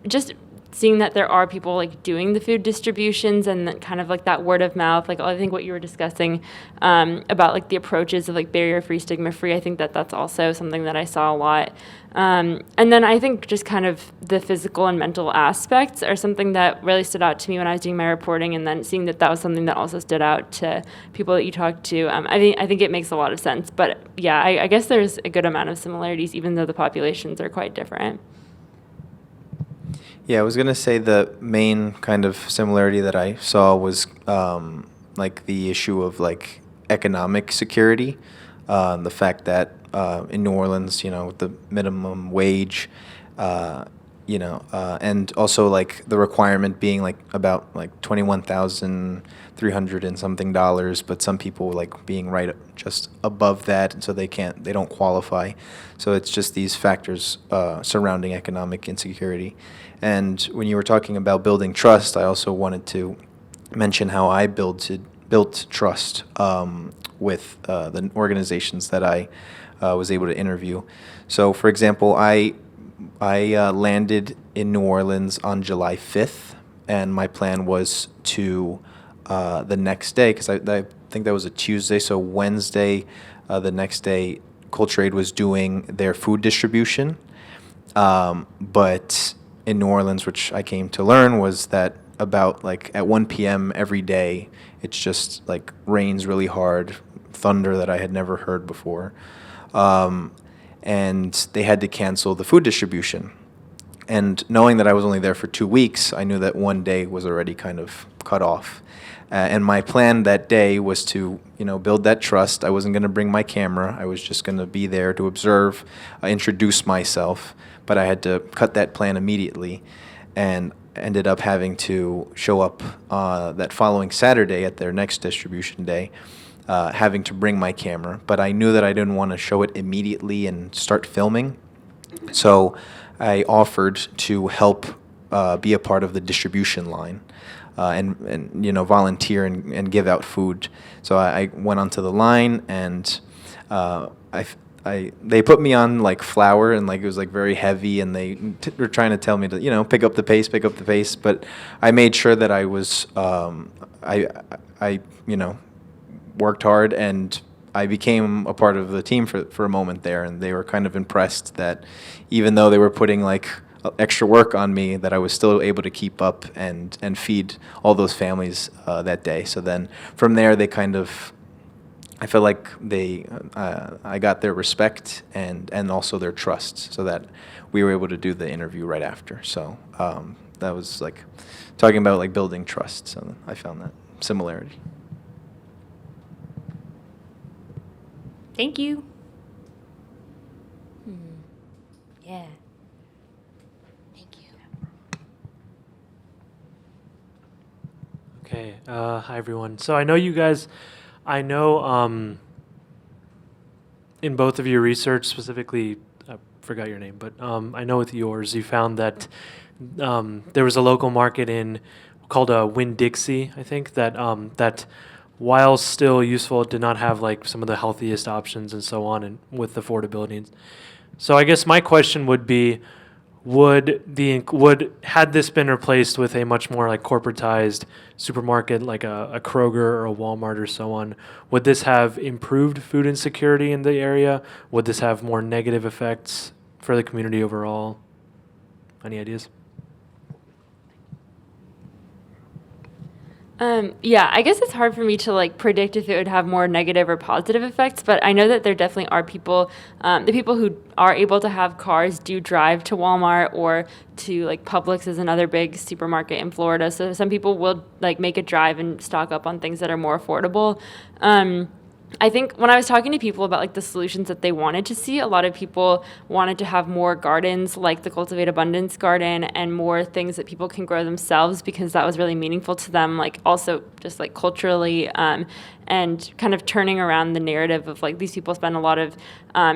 just seeing that there are people like doing the food distributions and that kind of like that word of mouth, like I think what you were discussing about like the approaches of like barrier-free, stigma-free, I think that that's also something that I saw a lot. And then I think just kind of the physical and mental aspects are something that really stood out to me when I was doing my reporting, and then seeing that that was something that also stood out to people that you talked to. I think it makes a lot of sense. But yeah, I guess there's a good amount of similarities, even though the populations are quite different. Yeah, I was going to say the main kind of similarity that I saw was like the issue of like economic security, the fact that in New Orleans, with the minimum wage, and also like the requirement being like about like $21,300 and something dollars, but some people like being right just above that, and so they don't qualify. So it's just these factors surrounding economic insecurity. And when you were talking about building trust, I also wanted to mention how I built trust with the organizations that I was able to interview. So, for example, I landed in New Orleans on July 5th, and my plan was to the next day, because I think that was a Tuesday, so Wednesday, the next day, Culture Aid was doing their food distribution. But in New Orleans, which I came to learn, was that about like at 1 p.m. every day, it's just like rains really hard, thunder that I had never heard before. And they had to cancel the food distribution. And knowing that I was only there for 2 weeks, I knew that one day was already kind of cut off. And my plan that day was to, build that trust. I wasn't going to bring my camera. I was just going to be there to observe, introduce myself. But I had to cut that plan immediately, and ended up having to show up that following Saturday at their next distribution day, having to bring my camera. But I knew that I didn't want to show it immediately and start filming. So I offered to help be a part of the distribution line. And volunteer and give out food. So I went onto the line, and they put me on like flour, and like it was like very heavy, and they were trying to tell me to pick up the pace. But I made sure that I was I worked hard, and I became a part of the team for a moment there, and they were kind of impressed that even though they were putting like extra work on me, that I was still able to keep up and feed all those families that day. So then from there, they kind of, I felt like I got their respect and also their trust, so that we were able to do the interview right after. So that was like talking about like building trust. So I found that similarity. Thank you. Yeah. Okay, hi everyone. So I know in both of your research, specifically, I forgot your name, but I know with yours, you found that there was a local market called Winn-Dixie, I think, that while still useful, it did not have like some of the healthiest options and so on, and with affordability. So I guess my question would be, had this been replaced with a much more like corporatized supermarket like a Kroger or a Walmart or so on, would this have improved food insecurity in the area? Would this have more negative effects for the community overall? Any ideas? Yeah, I guess it's hard for me to like predict if it would have more negative or positive effects, but I know that there definitely are people, the people who are able to have cars do drive to Walmart or to like Publix is another big supermarket in Florida. So some people will like make a drive and stock up on things that are more affordable. I think when I was talking to people about like the solutions that they wanted to see, a lot of people wanted to have more gardens like the Cultivate Abundance garden and more things that people can grow themselves because that was really meaningful to them, like also just like culturally, and kind of turning around the narrative of like these people spend a lot of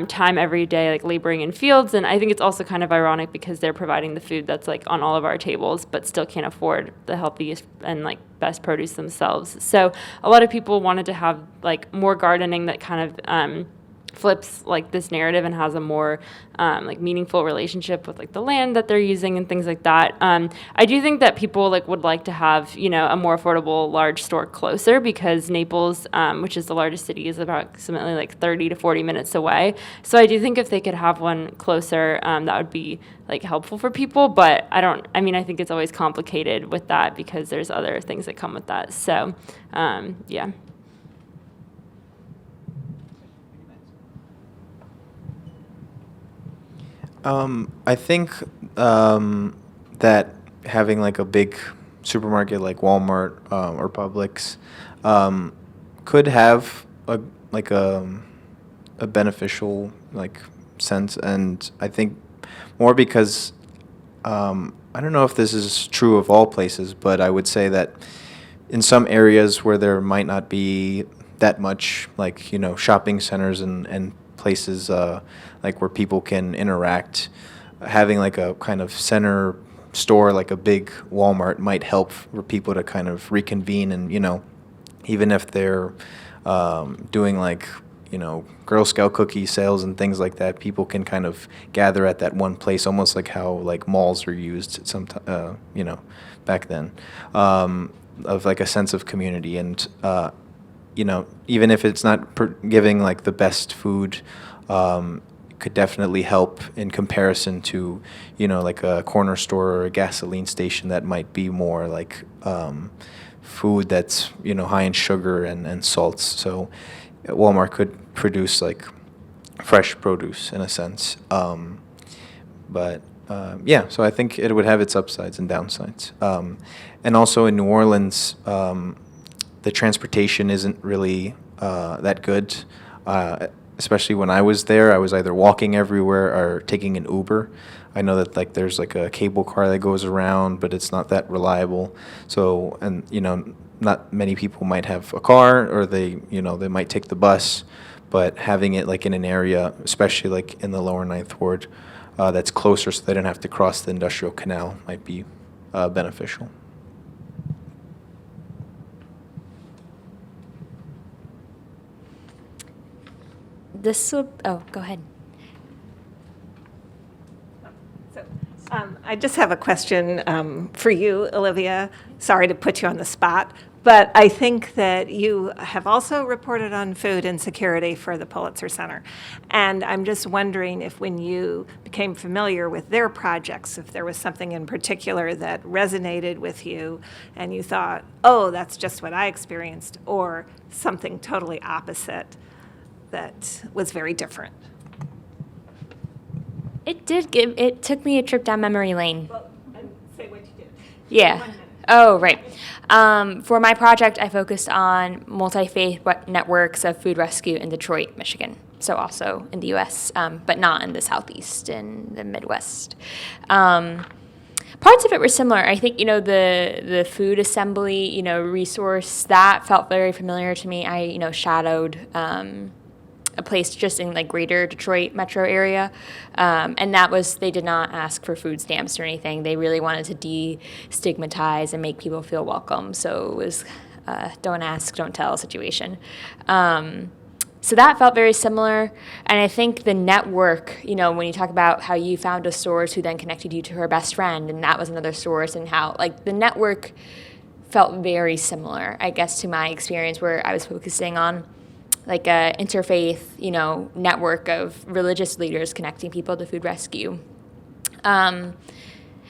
time every day like laboring in fields. And I think it's also kind of ironic because they're providing the food that's like on all of our tables but still can't afford the healthiest and like best produce themselves. So a lot of people wanted to have like more gardening that kind of flips like this narrative and has a more like meaningful relationship with like the land that they're using and things like that. I do think that people like would like to have, you know, a more affordable large store closer because Naples, which is the largest city, is approximately like 30 to 40 minutes away. So I do think if they could have one closer, that would be like helpful for people. But I think it's always complicated with that because there's other things that come with that. So yeah. I think that having like a big supermarket like Walmart or Publix could have a beneficial like sense, and I think more because I don't know if this is true of all places, but I would say that in some areas where there might not be that much like, you know, shopping centers and places like where people can interact, having like a kind of center store like a big Walmart might help for people to kind of reconvene, and, you know, even if they're doing like, you know, Girl Scout cookie sales and things like that, people can kind of gather at that one place, almost like how like malls are used you know, back then, of like a sense of community. And you know, even if it's not giving like the best food, could definitely help in comparison to, you know, like a corner store or a gasoline station that might be more like food that's, you know, high in sugar and salts. So Walmart could produce like fresh produce in a sense. Yeah, so I think it would have its upsides and downsides. And also in New Orleans, the transportation isn't really that good. Especially when I was there, I was either walking everywhere or taking an Uber. I know that like there's like a cable car that goes around, but it's not that reliable. So, and you know, not many people might have a car, or they, you know, they might take the bus. But having it like in an area, especially like in the lower Ninth Ward, that's closer, so they don't have to cross the Industrial Canal, might be beneficial. Go ahead. I just have a question for you, Olivia. Sorry to put you on the spot, but I think that you have also reported on food insecurity for the Pulitzer Center. And I'm just wondering if when you became familiar with their projects, if there was something in particular that resonated with you and you thought, oh, that's just what I experienced, or something totally opposite that was very different. It took me a trip down memory lane. Well, and say what you did. Yeah. 1 minute. Oh, right. For my project, I focused on multi-faith networks of food rescue in Detroit, Michigan. So also in the U.S., but not in the Southeast and the Midwest. Parts of it were similar. I think, you know, the food assembly, you know, resource, that felt very familiar to me. I, you know, shadowed a place just in like greater Detroit metro area. And that was, they did not ask for food stamps or anything. They really wanted to destigmatize and make people feel welcome. So it was don't ask, don't tell situation. So that felt very similar. And I think the network, you know, when you talk about how you found a source who then connected you to her best friend, and that was another source, and how like the network felt very similar, I guess, to my experience where I was focusing on like a interfaith, you know, network of religious leaders connecting people to food rescue. And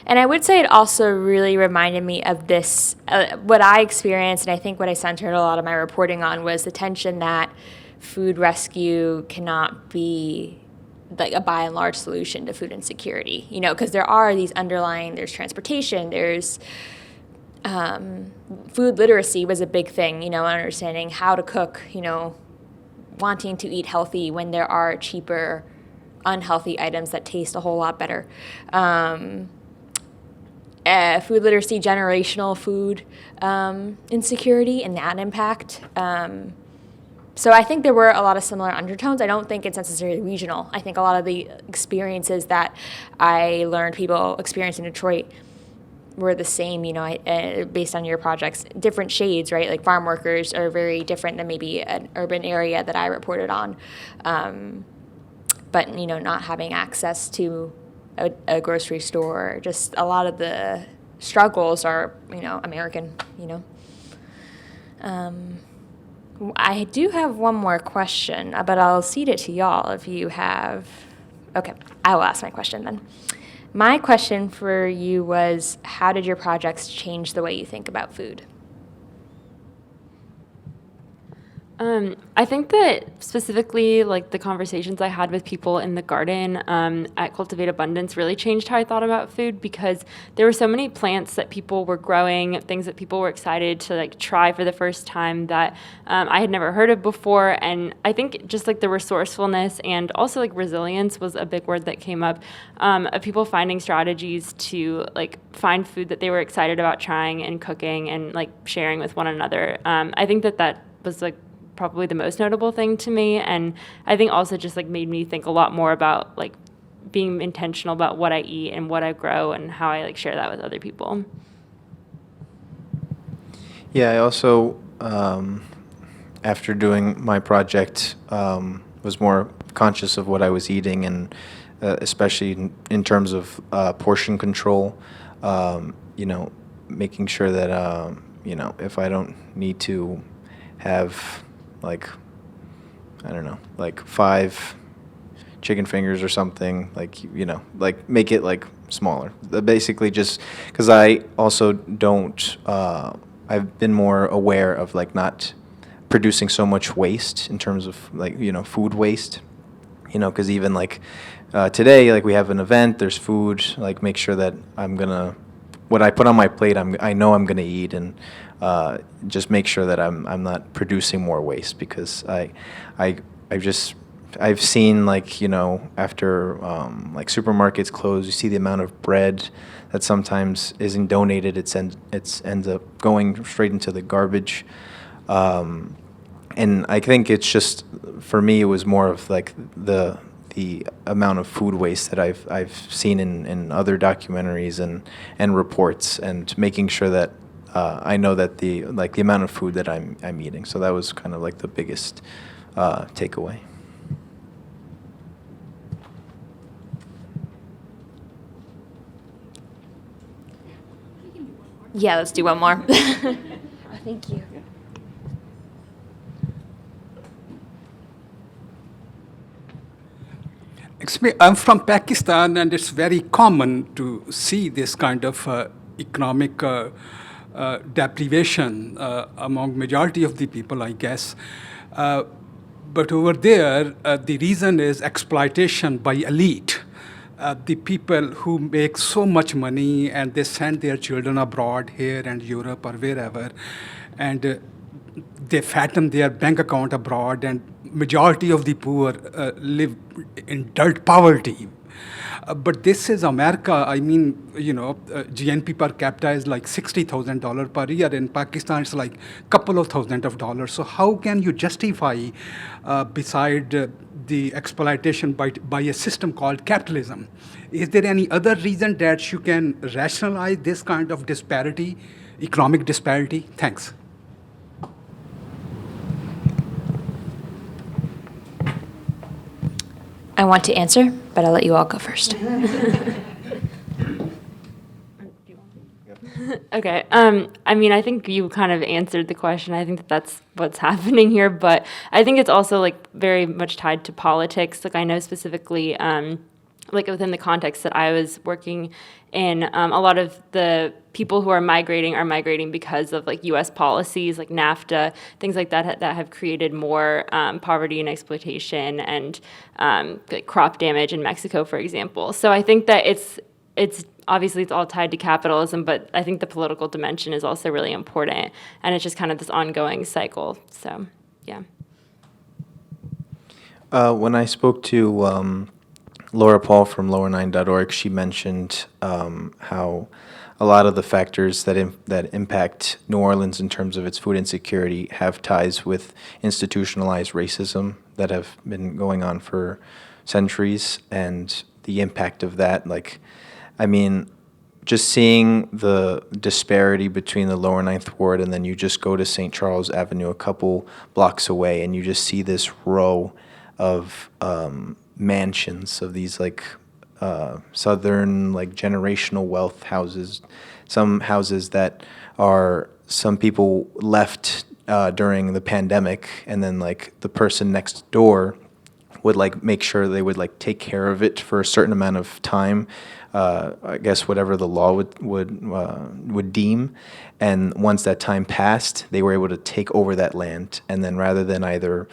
I would say it also really reminded me of this, what I experienced, and I think what I centered a lot of my reporting on was the tension that food rescue cannot be like a by and large solution to food insecurity, you know, because there are these there's transportation, there's food literacy was a big thing, you know, understanding how to cook, you know, wanting to eat healthy when there are cheaper, unhealthy items that taste a whole lot better. Food literacy, generational food insecurity, and that impact. So I think there were a lot of similar undertones. I don't think it's necessarily regional. I think a lot of the experiences that I learned people experience in Detroit were the same, based on your projects. Different shades, right? Like farm workers are very different than maybe an urban area that I reported on. But, not having access to a grocery store, just a lot of the struggles are, American, I do have one more question, but I'll cede it to y'all if you have. Okay, I will ask my question then. My question for you was, how did your projects change the way you think about food? I think that specifically, like the conversations I had with people in the garden at Cultivate Abundance really changed how I thought about food, because there were so many plants that people were growing, things that people were excited to like try for the first time that I had never heard of before. And I think just like the resourcefulness and also like resilience was a big word that came up, of people finding strategies to like find food that they were excited about trying and cooking and like sharing with one another. I think that was like probably the most notable thing to me, and I think also just like made me think a lot more about like being intentional about what I eat and what I grow and how I like share that with other people. Yeah, I also, after doing my project, was more conscious of what I was eating, and especially in terms of portion control, making sure that, if I don't need to have like 5 chicken fingers or something, like make it like smaller. Basically just because I also don't, I've been more aware of like not producing so much waste in terms of like, food waste, because even like today, like we have an event, there's food, like make sure that what I put on my plate, I know I'm gonna eat, and just make sure that I'm not producing more waste, because I've seen like, after like supermarkets close, you see the amount of bread that sometimes isn't donated. It ends up going straight into the garbage. And I think it's just, for me, it was more of like the amount of food waste that I've seen in other documentaries and reports, and making sure that I know that the amount of food that I'm eating. So that was kind of like the biggest takeaway. Yeah, let's do one more. Thank you. I'm from Pakistan, and it's very common to see this kind of economic deprivation among majority of the people, I guess. But over there, the reason is exploitation by elite. The people who make so much money and they send their children abroad, here and Europe or wherever, and they fatten their bank account abroad, and majority of the poor live in dirt poverty. But this is America. I mean, GNP per capita is like $60,000 per year. In Pakistan, it's like a couple of thousands of dollars. So how can you justify, beside the exploitation by a system called capitalism? Is there any other reason that you can rationalize this kind of disparity, economic disparity? Thanks. I want to answer, but I'll let you all go first. Okay. I mean, I think you kind of answered the question. I think that's what's happening here, but I think it's also like very much tied to politics. Like I know specifically, like within the context that I was working in, a lot of the people who are migrating because of like U.S. policies like NAFTA, things like that have created more poverty and exploitation and like crop damage in Mexico, for example. So I think that it's obviously it's all tied to capitalism, but I think the political dimension is also really important, and it's just kind of this ongoing cycle. So, yeah. When I spoke to Laura Paul from lower9.org, she mentioned how a lot of the factors that impact New Orleans in terms of its food insecurity have ties with institutionalized racism that have been going on for centuries, and the impact of that. Like, I mean, just seeing the disparity between the lower Ninth Ward and then you just go to St. Charles Avenue a couple blocks away and you just see this row of mansions, of these like southern like generational wealth houses, some houses that are some people left during the pandemic, and then like the person next door would like make sure they would like take care of it for a certain amount of time. I guess whatever the law would deem, and once that time passed, they were able to take over that land, and then rather than either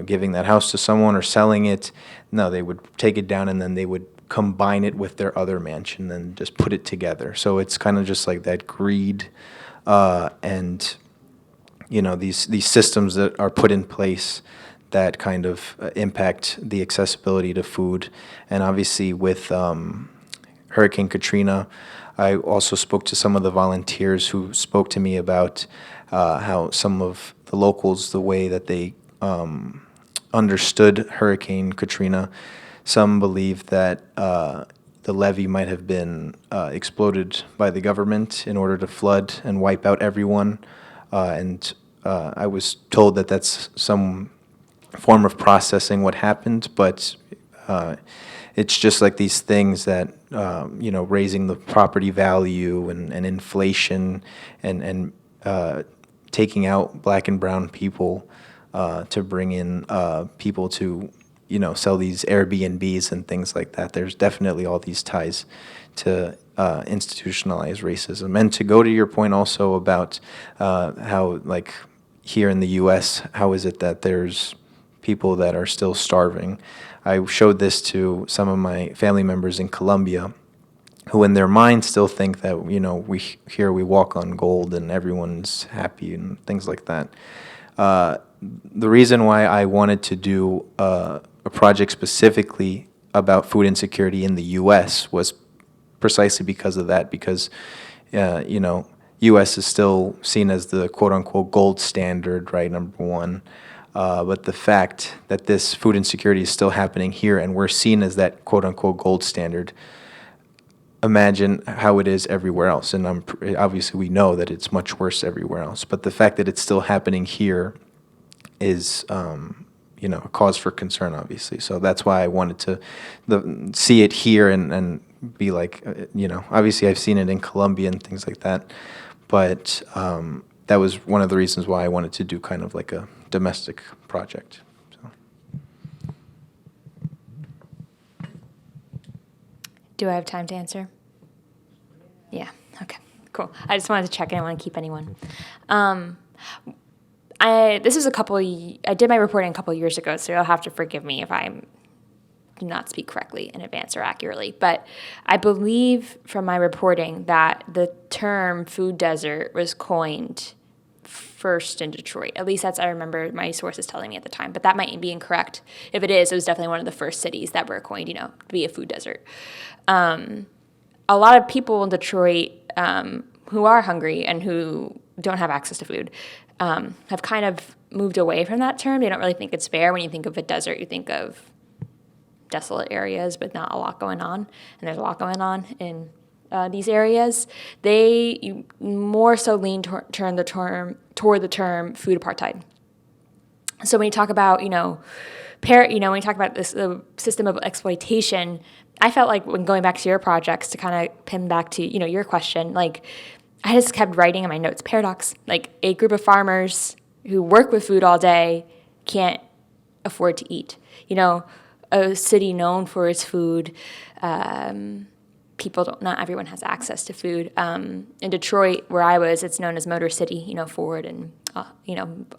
giving that house to someone or selling it, no, they would take it down and then they would combine it with their other mansion and just put it together. So it's kind of just like that greed, and you know, these systems that are put in place that kind of impact the accessibility to food. And obviously with Hurricane Katrina, I also spoke to some of the volunteers who spoke to me about how some of the locals, the way that they understood Hurricane Katrina, some believe that the levee might have been exploded by the government in order to flood and wipe out everyone. And I was told that that's some form of processing what happened, but it's just like these things that, you know, raising the property value and inflation and taking out black and brown people to bring in people to, you know, sell these Airbnbs and things like that. There's definitely all these ties to institutionalized racism. And to go to your point also about how, like, here in the U.S., how is it that there's people that are still starving? I showed this to some of my family members in Colombia, who in their mind still think that, you know, we walk on gold and everyone's happy and things like that. The reason why I wanted to do a project specifically about food insecurity in the U.S. was precisely because of that, because, you know, U.S. is still seen as the quote-unquote gold standard, right, number one. But the fact that this food insecurity is still happening here and we're seen as that quote-unquote gold standard, imagine how it is everywhere else. And obviously we know that it's much worse everywhere else. But the fact that it's still happening here is, you know, a cause for concern, obviously. So that's why I wanted to see it here and be like, you know, obviously I've seen it in Colombia and things like that. But that was one of the reasons why I wanted to do kind of like a domestic project. So. Do I have time to answer? Yeah, okay, cool. I just wanted to check. I didn't want to keep anyone. I did my reporting a couple years ago, so you'll have to forgive me if I do not speak correctly in advance or accurately. But I believe from my reporting that the term food desert was coined first in Detroit. At least that's I remember my sources telling me at the time. But that might be incorrect. If it is, it was definitely one of the first cities that were coined, you know, to be a food desert. A lot of people in Detroit who are hungry and who don't have access to food have kind of moved away from that term. They don't really think it's fair. When you think of a desert, you think of desolate areas, but not a lot going on. And there's a lot going on in these areas. They more so lean toward the term food apartheid. So when you talk about, when you talk about this the system of exploitation, I felt like when going back to your projects to kind of pin back to, your question, like I just kept writing in my notes, paradox, like a group of farmers who work with food all day can't afford to eat. A city known for its food, not everyone has access to food. In Detroit, where I was, it's known as Motor City, Ford and,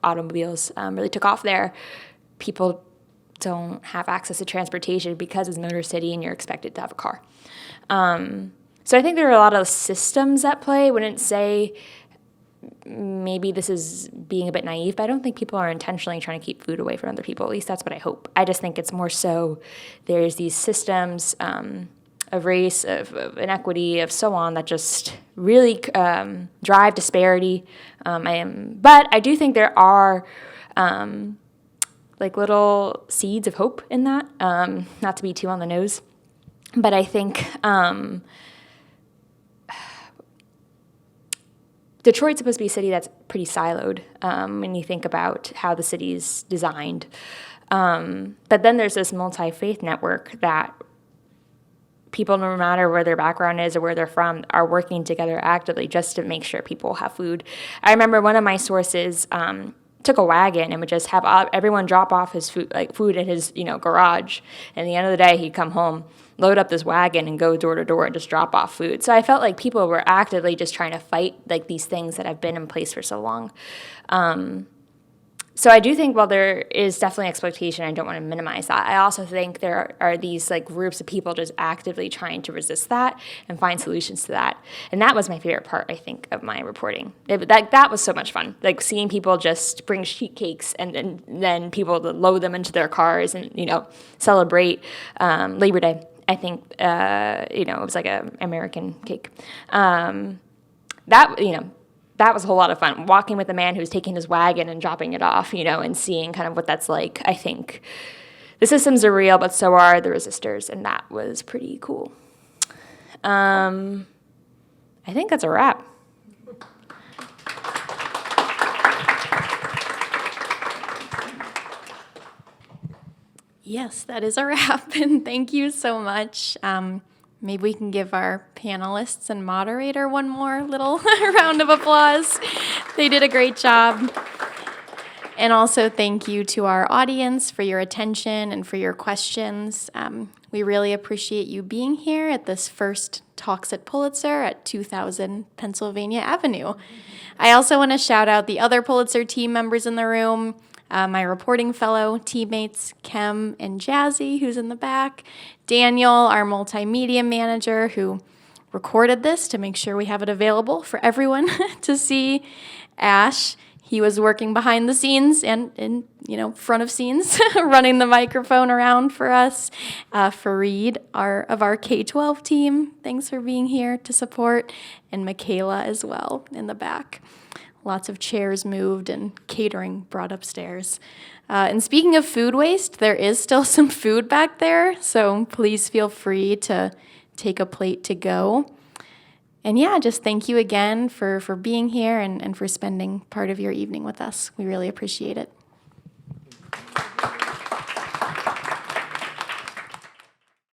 automobiles really took off there. People don't have access to transportation because it's Motor City and you're expected to have a car. So I think there are a lot of systems at play. I wouldn't say maybe this is being a bit naive, but I don't think people are intentionally trying to keep food away from other people. At least that's what I hope. I just think it's more so there's these systems of race, of inequity, of so on that just really drive disparity. But I do think there are like little seeds of hope in that, not to be too on the nose. But I think Detroit's supposed to be a city that's pretty siloed when you think about how the city's designed. But then there's this multi-faith network that people, no matter where their background is or where they're from, are working together actively just to make sure people have food. I remember one of my sources took a wagon and would just have everyone drop off his food in his garage. And at the end of the day, he'd come home, load up this wagon, and go door to door and just drop off food. So I felt like people were actively just trying to fight like these things that have been in place for so long. So I do think while there is definitely exploitation, I don't want to minimize that. I also think there are these like groups of people just actively trying to resist that and find solutions to that. And that was my favorite part, I think, of my reporting. That was so much fun. Like seeing people just bring sheet cakes and then people to load them into their cars and, celebrate Labor Day. I think, it was like an American cake. That was a whole lot of fun, walking with a man who's taking his wagon and dropping it off, and seeing kind of what that's like. I think the systems are real, but so are the resistors, and that was pretty cool. I think that's a wrap. Yes, that is a wrap, and thank you so much. Maybe we can give our panelists and moderator one more little round of applause. They did a great job. And also thank you to our audience for your attention and for your questions. We really appreciate you being here at this first Talks at Pulitzer at 2000 Pennsylvania Avenue. I also want to shout out the other Pulitzer team members in the room, my reporting fellow teammates, Kem and Jazzy, who's in the back, Daniel, our multimedia manager, who recorded this to make sure we have it available for everyone to see, Ash. He was working behind the scenes and in front of scenes, running the microphone around for us. Fareed, of our K-12 team, thanks for being here to support, and Michaela as well in the back. Lots of chairs moved and catering brought upstairs. And speaking of food waste, there is still some food back there, so please feel free to take a plate to go. And yeah, just thank you again for being here and for spending part of your evening with us. We really appreciate it.